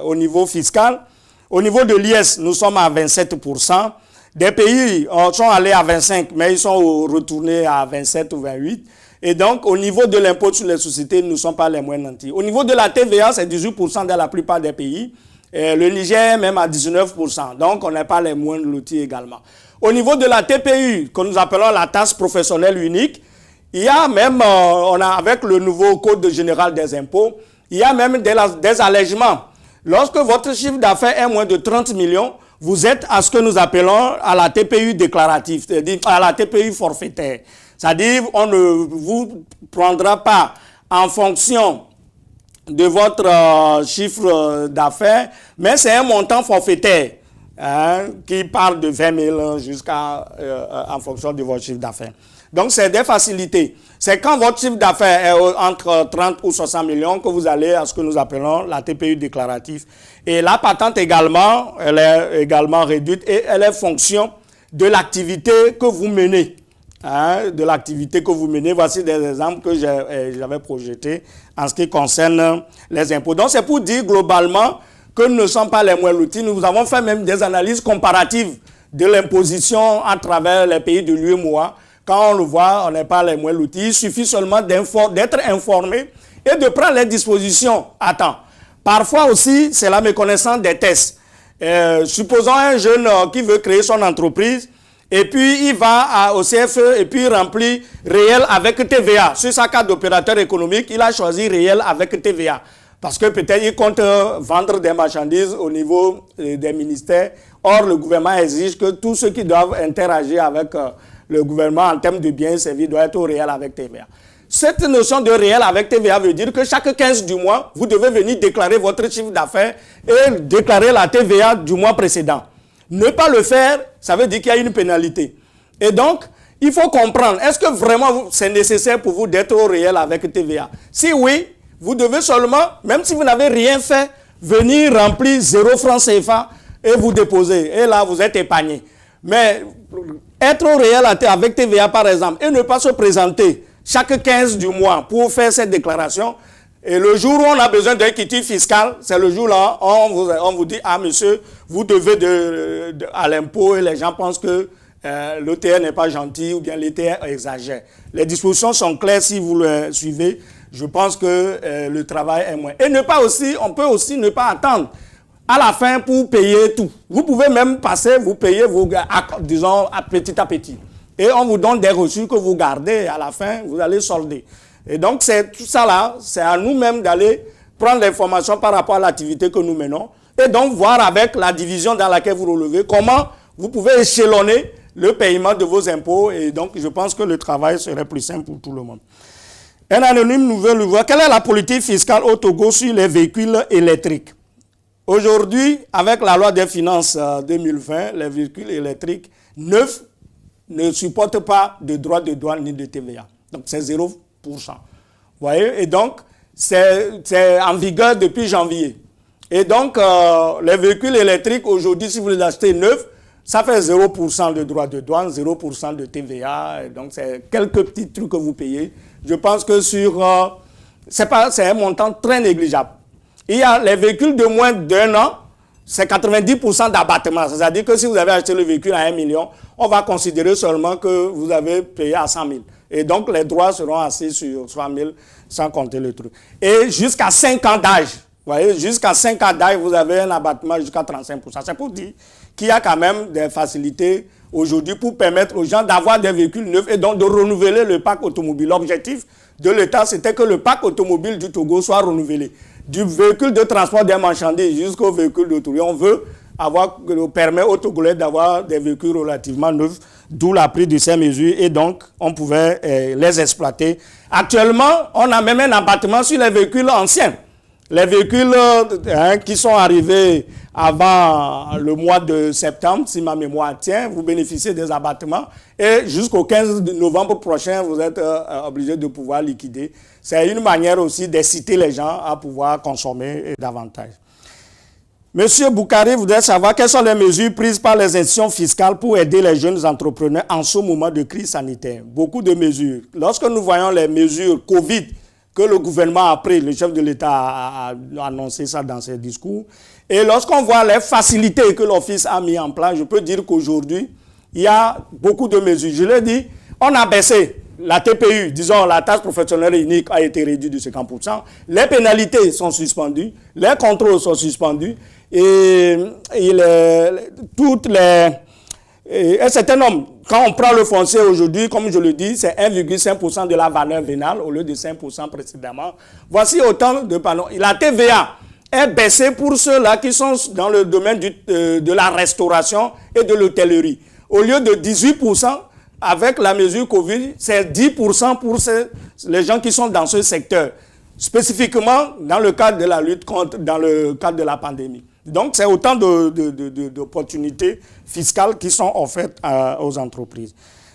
au niveau fiscal, au niveau de l'IS, nous sommes à 27%. Des pays sont allés à 25%, mais ils sont retournés à 27 ou 28%. Et donc, au niveau de l'impôt sur les sociétés, nous ne sommes pas les moins nantis. Au niveau de la TVA, c'est 18% dans la plupart des pays. Le Niger même à 19%. Donc, on n'est pas les moindres lotis également. Au niveau de la TPU, que nous appelons la taxe professionnelle unique, il y a même, avec le nouveau Code général des impôts, il y a même des allègements. Lorsque votre chiffre d'affaires est moins de 30 millions, vous êtes à ce que nous appelons à la TPU déclarative, c'est-à-dire à la TPU forfaitaire. C'est-à-dire, on ne vous prendra pas en fonction de votre chiffre d'affaires, mais c'est un montant forfaitaire qui part de 20 000 jusqu'à en fonction de votre chiffre d'affaires. Donc, c'est des facilités. C'est quand votre chiffre d'affaires est entre 30 ou 60 millions que vous allez à ce que nous appelons la TPU déclarative. Et la patente également, elle est également réduite et elle est fonction de l'activité que vous menez. De l'activité que vous menez. Voici des exemples que j'avais projetés en ce qui concerne les impôts. Donc, c'est pour dire globalement que nous ne sommes pas les moindres outils. Nous avons fait même des analyses comparatives de l'imposition à travers les pays de l'UEMOA. Quand on le voit, on n'est pas les moindres outils. Il suffit seulement d'être informé et de prendre les dispositions à temps. Parfois aussi, c'est la méconnaissance des tests. Supposons un jeune qui veut créer son entreprise et puis il va au CFE et puis il remplit réel avec TVA. Sur sa carte d'opérateur économique, il a choisi réel avec TVA. Parce que peut-être il compte vendre des marchandises au niveau des ministères. Or, le gouvernement exige que tous ceux qui doivent interagir avec le gouvernement en termes de biens et services doivent être au réel avec TVA. Cette notion de réel avec TVA veut dire que chaque 15 du mois, vous devez venir déclarer votre chiffre d'affaires et déclarer la TVA du mois précédent. Ne pas le faire, ça veut dire qu'il y a une pénalité. Et donc, il faut comprendre, est-ce que vraiment c'est nécessaire pour vous d'être au réel avec TVA? Si oui, vous devez seulement, même si vous n'avez rien fait, venir remplir 0 francs CFA et vous déposer. Et là, vous êtes épargné. Mais être au réel avec TVA, par exemple, et ne pas se présenter chaque 15 du mois pour faire cette déclaration, et le jour où on a besoin d'un quitus fiscal, c'est le jour-là, on vous dit, ah monsieur, vous devez à l'impôt, et les gens pensent que l'OTR n'est pas gentil ou bien l'OTR exagère. Les dispositions sont claires si vous le suivez. Je pense que le travail est moins. Et on peut aussi ne pas attendre à la fin pour payer tout. Vous pouvez même passer, vous payez, disons, petit à petit. Et on vous donne des reçus que vous gardez. À la fin, vous allez solder. Et donc, c'est tout ça là, c'est à nous-mêmes d'aller prendre l'information par rapport à l'activité que nous menons. Et donc, voir avec la division dans laquelle vous relevez, comment vous pouvez échelonner le paiement de vos impôts. Et donc, je pense que le travail serait plus simple pour tout le monde. Un anonyme nous veut le voir. Quelle est la politique fiscale au Togo sur les véhicules électriques? Aujourd'hui, avec la loi des finances 2020, les véhicules électriques neufs ne supportent pas de droits de douane ni de TVA. Donc, c'est 0%. Vous voyez? Et donc, c'est en vigueur depuis janvier. Et donc, les véhicules électriques, aujourd'hui, si vous les achetez neufs, ça fait 0% de droits de douane, 0% de TVA. Et donc, c'est quelques petits trucs que vous payez. Je pense que c'est un montant très négligeable. Il y a les véhicules de moins d'1 an, c'est 90% d'abattement. C'est-à-dire que si vous avez acheté le véhicule à 1 million, on va considérer seulement que vous avez payé à 100 000. Et donc, les droits seront assis sur 100 000 sans compter le truc. Et jusqu'à 5 ans d'âge, vous voyez, jusqu'à 5 ans d'âge, vous avez un abattement jusqu'à 35%. C'est pour dire qu'il y a quand même des facilités aujourd'hui pour permettre aux gens d'avoir des véhicules neufs et donc de renouveler le parc automobile. L'objectif de l'État, c'était que le parc automobile du Togo soit renouvelé. Du véhicule de transport des marchandises jusqu'au véhicule d'autoroute. On veut permettre aux Togolais d'avoir des véhicules relativement neufs, d'où la prise de ces mesures et donc on pouvait les exploiter. Actuellement, on a même un abattement sur les véhicules anciens. Les véhicules qui sont arrivés avant le mois de septembre, si ma mémoire tient, vous bénéficiez des abattements et jusqu'au 15 novembre prochain, vous êtes obligé de pouvoir liquider. C'est une manière aussi d'inciter les gens à pouvoir consommer davantage. Monsieur Boukari voudrait savoir quelles sont les mesures prises par les institutions fiscales pour aider les jeunes entrepreneurs en ce moment de crise sanitaire. Beaucoup de mesures. Lorsque nous voyons les mesures Covid que le gouvernement a pris, le chef de l'État a annoncé ça dans ses discours, et lorsqu'on voit les facilités que l'Office a mis en place, je peux dire qu'aujourd'hui, il y a beaucoup de mesures. Je l'ai dit, on a baissé la TPU, disons la taxe professionnelle unique a été réduite de 50%, les pénalités sont suspendues, les contrôles sont suspendus, Et un certain nombre, quand on prend le foncier aujourd'hui, comme je le dis, c'est 1,5% de la valeur vénale au lieu de 5% précédemment. Voici autant de panneaux. La TVA est baissée pour ceux-là qui sont dans le domaine de la restauration et de l'hôtellerie. Au lieu de 18%, avec la mesure Covid, c'est 10% pour les gens qui sont dans ce secteur, spécifiquement dans le cadre de la lutte dans le cadre de la pandémie. Donc, c'est autant d'opportunités fiscales qui sont offertes aux entreprises.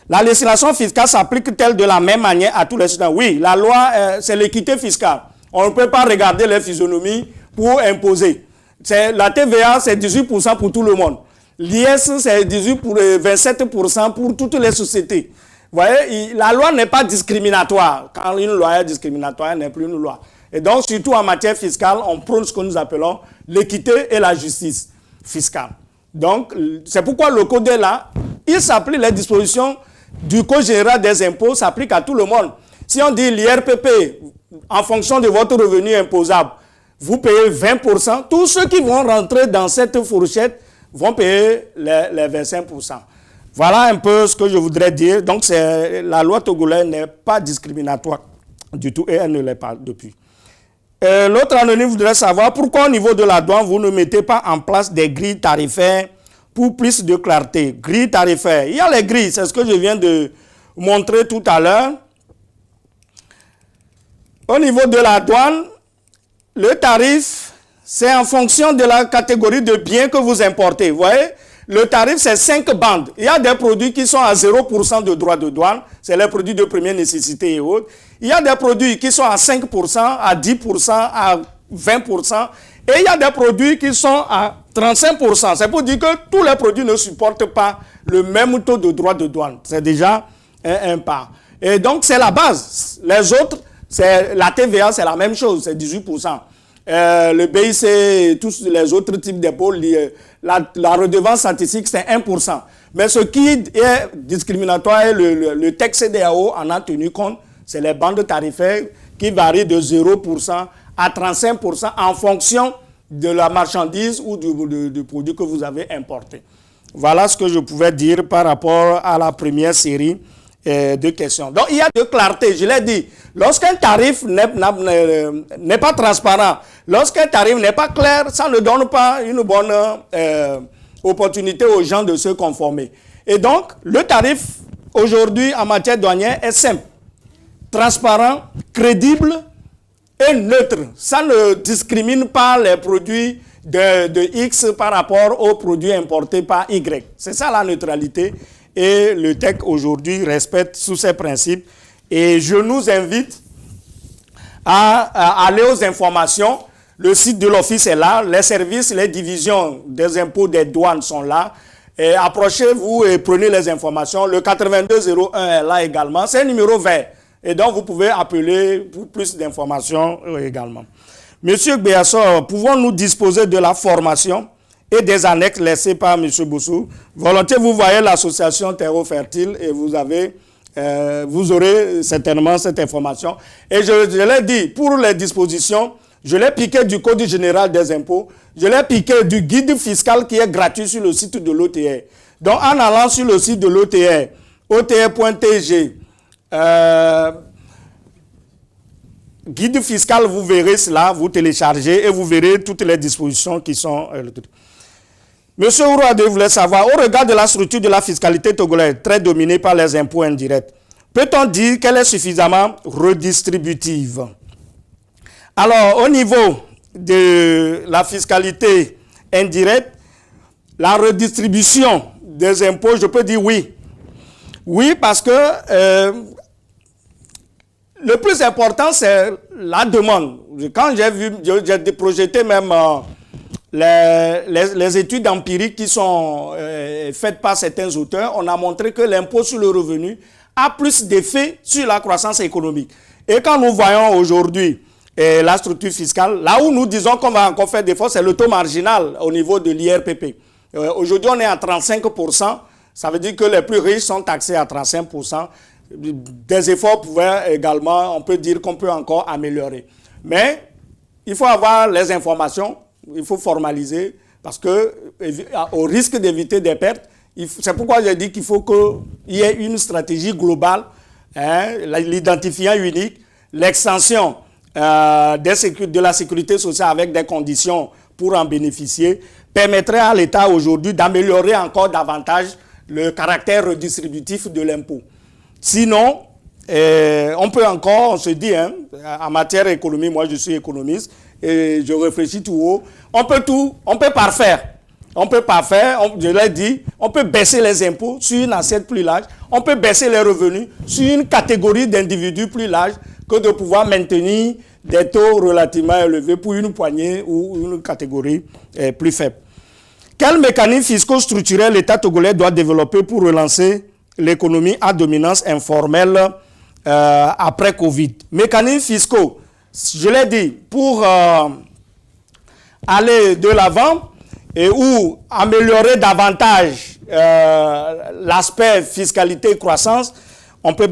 La législation fiscale s'applique-t-elle de la même manière à tous les citoyens? Oui, la loi, c'est l'équité fiscale. On ne peut pas regarder les physionomies pour imposer. La TVA, c'est 18% pour tout le monde. L'IS, c'est 27% pour toutes les sociétés. Vous voyez, la loi n'est pas discriminatoire. Quand une loi est discriminatoire, elle n'est plus une loi. Et donc, surtout en matière fiscale, on prône ce que nous appelons l'équité et la justice fiscale. Donc, c'est pourquoi le code est là. Il s'applique, les dispositions du Code général des impôts s'appliquent à tout le monde. Si on dit l'IRPP, en fonction de votre revenu imposable, vous payez 20%, tous ceux qui vont rentrer dans cette fourchette vont payer les 25%. Voilà un peu ce que je voudrais dire. Donc, la loi togolaise n'est pas discriminatoire du tout et elle ne l'est pas depuis. L'autre anonyme voudrait savoir pourquoi au niveau de la douane, vous ne mettez pas en place des grilles tarifaires pour plus de clarté. Grilles tarifaires. Il y a les grilles, c'est ce que je viens de montrer tout à l'heure. Au niveau de la douane, le tarif, c'est en fonction de la catégorie de biens que vous importez. Vous voyez, le tarif, c'est 5 bandes. Il y a des produits qui sont à 0% de droits de douane. C'est les produits de première nécessité et autres. Il y a des produits qui sont à 5%, à 10%, à 20%. Et il y a des produits qui sont à 35%. C'est pour dire que tous les produits ne supportent pas le même taux de droits de douane. C'est déjà un pas. Et donc, c'est la base. Les autres, la TVA, c'est la même chose, c'est 18%. Le BIC, tous les autres types d'impôts, la redevance statistique, c'est 1%. Mais ce qui est discriminatoire, le texte CEDEAO en a tenu compte, c'est les bandes tarifaires qui varient de 0% à 35% en fonction de la marchandise ou du produit que vous avez importé. Voilà ce que je pouvais dire par rapport à la première série de questions. Donc, il y a de clarté, je l'ai dit. Lorsqu'un tarif n'est pas transparent, lorsqu'un tarif n'est pas clair, ça ne donne pas une bonne opportunité aux gens de se conformer. Et donc, le tarif aujourd'hui en matière douanière est simple, transparent, crédible et neutre. Ça ne discrimine pas les produits de X par rapport aux produits importés par Y. C'est ça la neutralité. Et le TEC aujourd'hui respecte tous ces principes. Et je nous invite à aller aux informations. Le site de l'office est là. Les services, les divisions des impôts des douanes sont là. Et approchez-vous et prenez les informations. Le 8201 est là également. C'est un numéro vert. Et donc, vous pouvez appeler pour plus d'informations également. Monsieur Béassor, pouvons-nous disposer de la formation et des annexes laissées par M. Boussou? Volontiers, vous voyez l'association Terreau Fertile et vous aurez certainement cette information. Et je l'ai dit, pour les dispositions, je l'ai piqué du Code général des impôts, je l'ai piqué du guide fiscal qui est gratuit sur le site de l'OTR. Donc, en allant sur le site de l'OTR, otr.tg, guide fiscal, vous verrez cela, vous téléchargez et vous verrez toutes les dispositions qui sont... Monsieur Ourouade voulait savoir, au regard de la structure de la fiscalité togolaise, très dominée par les impôts indirects, peut-on dire qu'elle est suffisamment redistributive? Alors, au niveau de la fiscalité indirecte, la redistribution des impôts, je peux dire oui. Oui, parce que le plus important, c'est la demande. Quand j'ai projeté même les études empiriques qui sont faites par certains auteurs, on a montré que l'impôt sur le revenu a plus d'effet sur la croissance économique. Et quand nous voyons aujourd'hui la structure fiscale, là où nous disons qu'on va encore faire des efforts, c'est le taux marginal au niveau de l'IRPP. Aujourd'hui, on est à 35%. Ça veut dire que les plus riches sont taxés à 35%. Des efforts pouvaient également, on peut dire qu'on peut encore améliorer. Mais il faut avoir les informations, il faut formaliser Parce que, au risque d'éviter des pertes, c'est pourquoi j'ai dit qu'il faut qu'il y ait une stratégie globale, l'identifiant unique, l'extension de la sécurité sociale avec des conditions pour en bénéficier, permettrait à l'État aujourd'hui d'améliorer encore davantage le caractère redistributif de l'impôt. Sinon, on peut encore, on se dit, en matière économie, moi je suis économiste, et je réfléchis tout haut, on peut parfaire. On peut parfaire, je l'ai dit, on peut baisser les impôts sur une assiette plus large, on peut baisser les revenus sur une catégorie d'individus plus large que de pouvoir maintenir des taux relativement élevés pour une poignée ou une catégorie plus faible. Quels mécanismes fiscaux structurels l'État togolais doit développer pour relancer l'économie à dominance informelle après Covid? Mécanismes fiscaux, je l'ai dit, pour aller de l'avant et ou améliorer davantage l'aspect fiscalité et croissance, on peut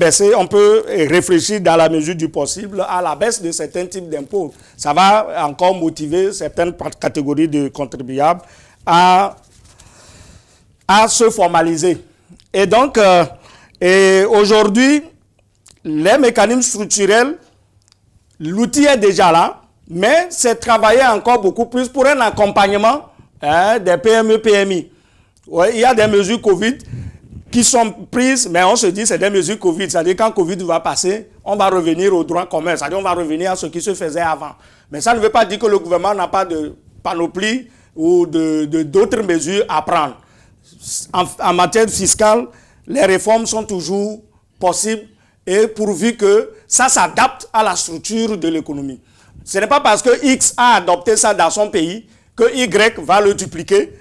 réfléchir dans la mesure du possible à la baisse de certains types d'impôts. Ça va encore motiver certaines catégories de contribuables à se formaliser. Et donc, aujourd'hui, les mécanismes structurels, l'outil est déjà là, mais c'est travailler encore beaucoup plus pour un accompagnement des PME, PMI. Ouais, il y a des mesures Covid qui sont prises, mais on se dit que c'est des mesures Covid. C'est-à-dire quand Covid va passer, on va revenir au droit commun. C'est-à-dire on va revenir à ce qui se faisait avant. Mais ça ne veut pas dire que le gouvernement n'a pas de panoplie ou d'autres mesures à prendre. En matière fiscale, les réformes sont toujours possibles et pourvu que ça s'adapte à la structure de l'économie. Ce n'est pas parce que X a adopté ça dans son pays que Y va le dupliquer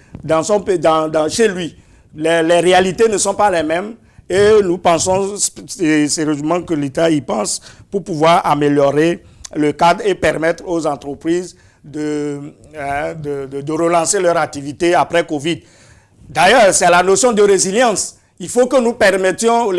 chez lui. Les réalités ne sont pas les mêmes et nous pensons sérieusement que l'État y pense pour pouvoir améliorer le cadre et permettre aux entreprises de relancer leur activité après Covid. D'ailleurs, c'est la notion de résilience. Il faut que nous permettions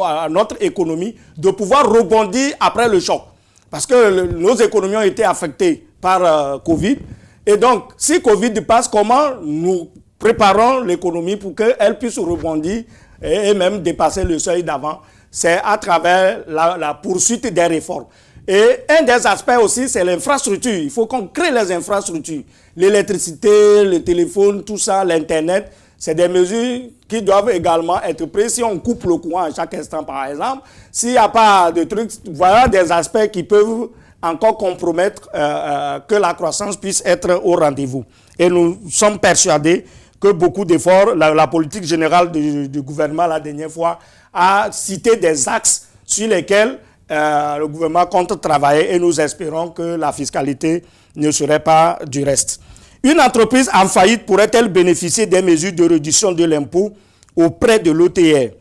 à notre économie de pouvoir rebondir après le choc. Parce que nos économies ont été affectées par Covid. Et donc, si Covid passe, comment nous préparons l'économie pour qu'elle puisse rebondir et même dépasser le seuil d'avant? C'est à travers la poursuite des réformes. Et un des aspects aussi, c'est l'infrastructure. Il faut qu'on crée les infrastructures. L'électricité, le téléphone, tout ça, l'Internet, c'est des mesures qui doivent également être prises. Si on coupe le courant à chaque instant, par exemple, s'il n'y a pas de trucs, voilà des aspects qui peuvent encore compromettre que la croissance puisse être au rendez-vous. Et nous sommes persuadés que beaucoup d'efforts, la politique générale du gouvernement la dernière fois a cité des axes sur lesquels le gouvernement compte travailler et nous espérons que la fiscalité ne serait pas du reste. Une entreprise en faillite pourrait-elle bénéficier des mesures de réduction de l'impôt auprès de l'OTR?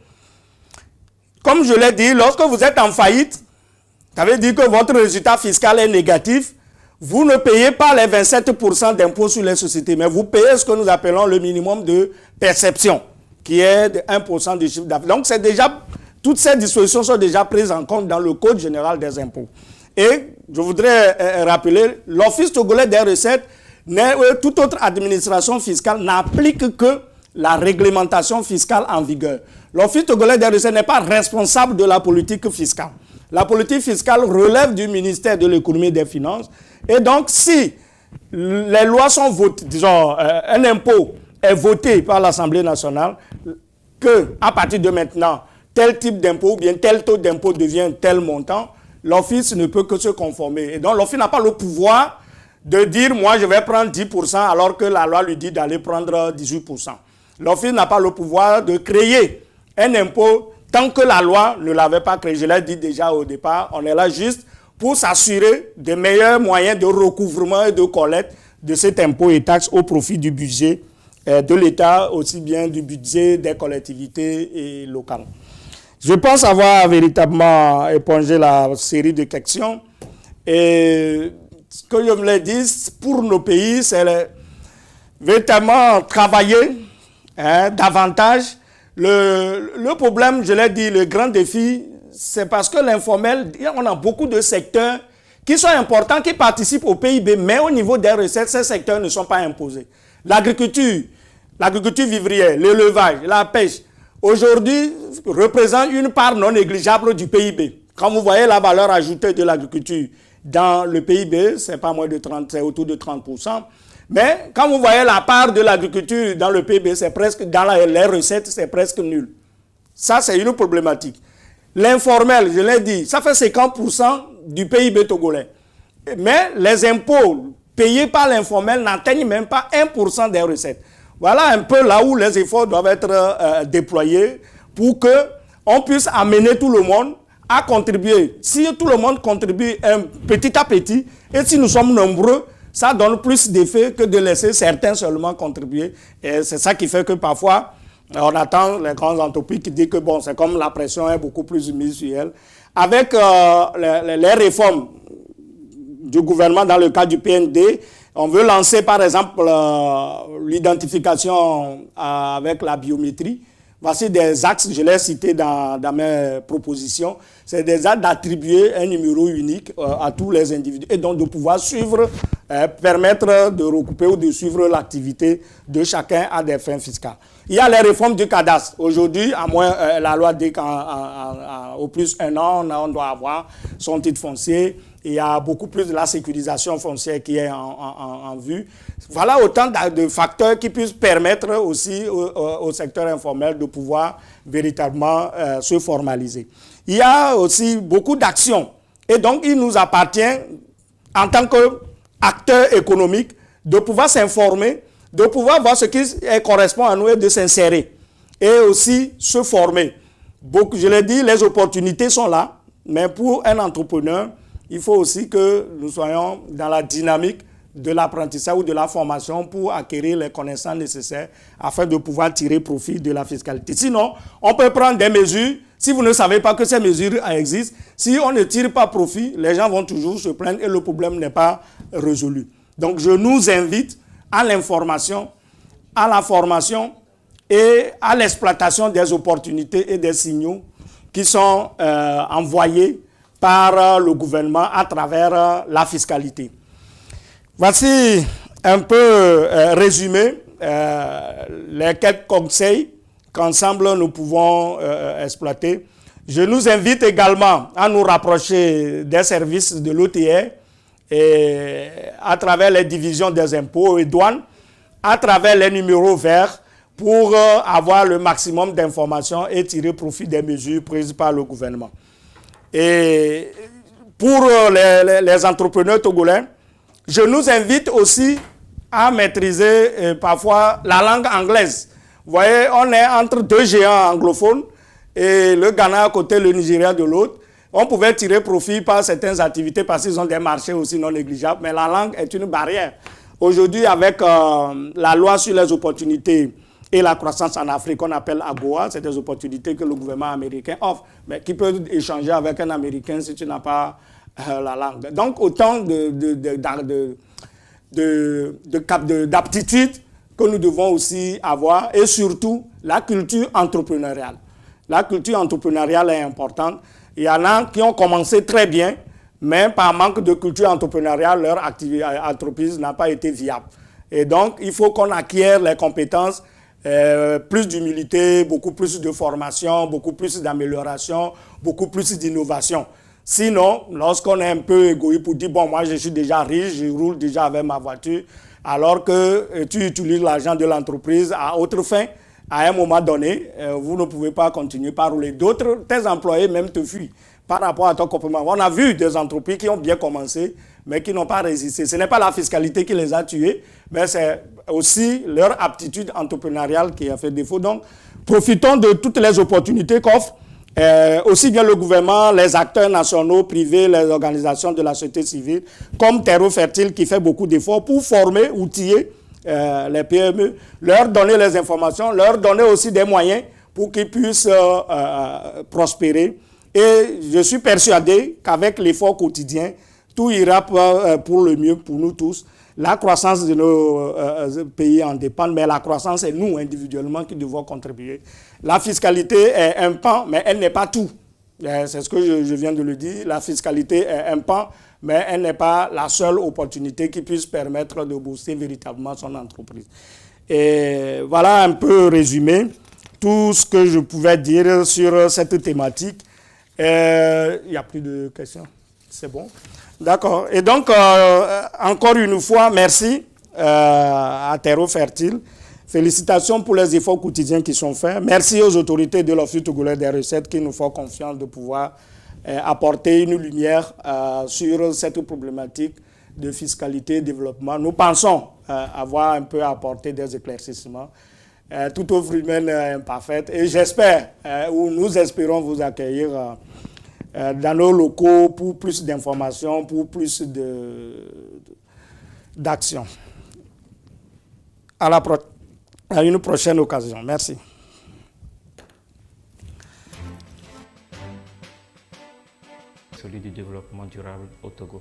Comme je l'ai dit, lorsque vous êtes en faillite, ça veut dire que votre résultat fiscal est négatif. Vous ne payez pas les 27% d'impôts sur les sociétés, mais vous payez ce que nous appelons le minimum de perception, qui est de 1% du chiffre d'affaires. Donc, toutes ces dispositions sont déjà prises en compte dans le Code général des impôts. Et je voudrais rappeler, l'Office togolais des recettes, toute autre administration fiscale n'applique que la réglementation fiscale en vigueur. L'Office togolais des recettes n'est pas responsable de la politique fiscale. La politique fiscale relève du ministère de l'économie et des finances. Et donc, si les lois sont votées, disons, un impôt est voté par l'Assemblée nationale, qu'à partir de maintenant, tel type d'impôt ou bien tel taux d'impôt devient tel montant, l'Office ne peut que se conformer. Et donc, l'Office n'a pas le pouvoir de dire, moi, je vais prendre 10% alors que la loi lui dit d'aller prendre 18%. L'Office n'a pas le pouvoir de créer un impôt tant que la loi ne l'avait pas créé. Je l'ai dit déjà au départ, on est là juste pour s'assurer des meilleurs moyens de recouvrement et de collecte de cet impôt et taxe au profit du budget de l'État, aussi bien du budget des collectivités locales. Je pense avoir véritablement épongé la série de questions. Et ce que je me l'ai dit, pour nos pays, c'est véritablement travailler davantage. Le problème, je l'ai dit, le grand défi, c'est parce que l'informel, on a beaucoup de secteurs qui sont importants, qui participent au PIB, mais au niveau des recettes, ces secteurs ne sont pas imposés. L'agriculture vivrière, l'élevage, la pêche, aujourd'hui, représentent une part non négligeable du PIB. Quand vous voyez la valeur ajoutée de l'agriculture dans le PIB, c'est pas moins de 30, c'est autour de 30%. Mais quand vous voyez la part de l'agriculture dans le PIB, c'est presque, dans les recettes, c'est presque nul. Ça, c'est une problématique. L'informel, je l'ai dit, ça fait 50% du PIB togolais. Mais les impôts payés par l'informel n'atteignent même pas 1% des recettes. Voilà un peu là où les efforts doivent être déployés pour qu'on puisse amener tout le monde à contribuer. Si tout le monde contribue petit à petit, et si nous sommes nombreux, ça donne plus d'effet que de laisser certains seulement contribuer. Et c'est ça qui fait que parfois, on attend les grandes entreprises qui disent que bon, c'est comme la pression est beaucoup plus mise sur elles. Avec les réformes du gouvernement dans le cadre du PND, on veut lancer par exemple l'identification avec la biométrie. Voici des axes, je l'ai cité dans mes propositions. C'est des axes d'attribuer un numéro unique à tous les individus et donc de pouvoir suivre, permettre de recouper ou de suivre l'activité de chacun à des fins fiscales. Il y a les réformes du cadastre. Aujourd'hui, à moins la loi dit qu'au plus un an, on doit avoir son titre foncier. Il y a beaucoup plus de la sécurisation foncière qui est en vue. Voilà autant de facteurs qui puissent permettre aussi au secteur informel de pouvoir véritablement se formaliser. Il y a aussi beaucoup d'actions. Et donc, il nous appartient, en tant qu'acteurs économiques, de pouvoir s'informer, de pouvoir voir ce qui correspond à nous et de s'insérer. Et aussi se former. Je l'ai dit, les opportunités sont là, mais pour un entrepreneur, il faut aussi que nous soyons dans la dynamique de l'apprentissage ou de la formation pour acquérir les connaissances nécessaires afin de pouvoir tirer profit de la fiscalité. Sinon, on peut prendre des mesures. Si vous ne savez pas que ces mesures existent, si on ne tire pas profit, les gens vont toujours se plaindre et le problème n'est pas résolu. Donc, je nous invite à l'information, à la formation et à l'exploitation des opportunités et des signaux qui sont envoyés par le gouvernement à travers la fiscalité. Voici un peu résumé les quelques conseils qu'ensemble nous pouvons exploiter. Je nous invite également à nous rapprocher des services de l'OTR et à travers les divisions des impôts et douanes, à travers les numéros verts pour avoir le maximum d'informations et tirer profit des mesures prises par le gouvernement. Et pour les entrepreneurs togolais, je nous invite aussi à maîtriser parfois la langue anglaise. Vous voyez, on est entre deux géants anglophones et le Ghana à côté, le Nigeria de l'autre. On pouvait tirer profit par certaines activités parce qu'ils ont des marchés aussi non négligeables, mais la langue est une barrière. Aujourd'hui, avec la loi sur les opportunités et la croissance en Afrique, qu'on appelle AGOA, c'est des opportunités que le gouvernement américain offre, mais qui peut échanger avec un Américain si tu n'as pas la langue. Donc, autant d'aptitudes que nous devons aussi avoir, et surtout la culture entrepreneuriale. La culture entrepreneuriale est importante. Il y en a qui ont commencé très bien, mais par manque de culture entrepreneuriale, leur entreprise n'a pas été viable. Et donc, il faut qu'on acquiert les compétences, plus d'humilité, beaucoup plus de formation, beaucoup plus d'amélioration, beaucoup plus d'innovation. Sinon, lorsqu'on est un peu égoïste pour dire, bon, moi je suis déjà riche, je roule déjà avec ma voiture, alors que tu utilises l'argent de l'entreprise à autre fin, à un moment donné, vous ne pouvez pas continuer par rouler. Tes employés même te fuient par rapport à ton comportement. On a vu des entreprises qui ont bien commencé, mais qui n'ont pas résisté. Ce n'est pas la fiscalité qui les a tués, mais c'est aussi leur aptitude entrepreneuriale qui a fait défaut. Donc, profitons de toutes les opportunités qu'offre aussi bien le gouvernement, les acteurs nationaux, privés, les organisations de la société civile, comme Terreau Fertile qui fait beaucoup d'efforts pour former, outiller les PME, leur donner les informations, leur donner aussi des moyens pour qu'ils puissent prospérer. Et je suis persuadé qu'avec l'effort quotidien, tout ira pour le mieux pour nous tous. La croissance de nos pays en dépend, mais la croissance, c'est nous individuellement qui devons contribuer. La fiscalité est un pan, mais elle n'est pas tout. C'est ce que je viens de le dire. La fiscalité est un pan, mais elle n'est pas la seule opportunité qui puisse permettre de booster véritablement son entreprise. Et voilà un peu résumé tout ce que je pouvais dire sur cette thématique. Il n'y a plus de questions. C'est bon. D'accord. Et donc, encore une fois, merci à Terreau Fertile. Félicitations pour les efforts quotidiens qui sont faits. Merci aux autorités de l'Office togolais des recettes qui nous font confiance de pouvoir apporter une lumière sur cette problématique de fiscalité et développement. Nous pensons avoir un peu apporté des éclaircissements. Toute offre humaine est imparfaite et j'espère, ou nous espérons vous accueillir dans nos locaux pour plus d'informations, pour plus d'action. À une prochaine occasion. Merci. Celui du développement durable au Togo.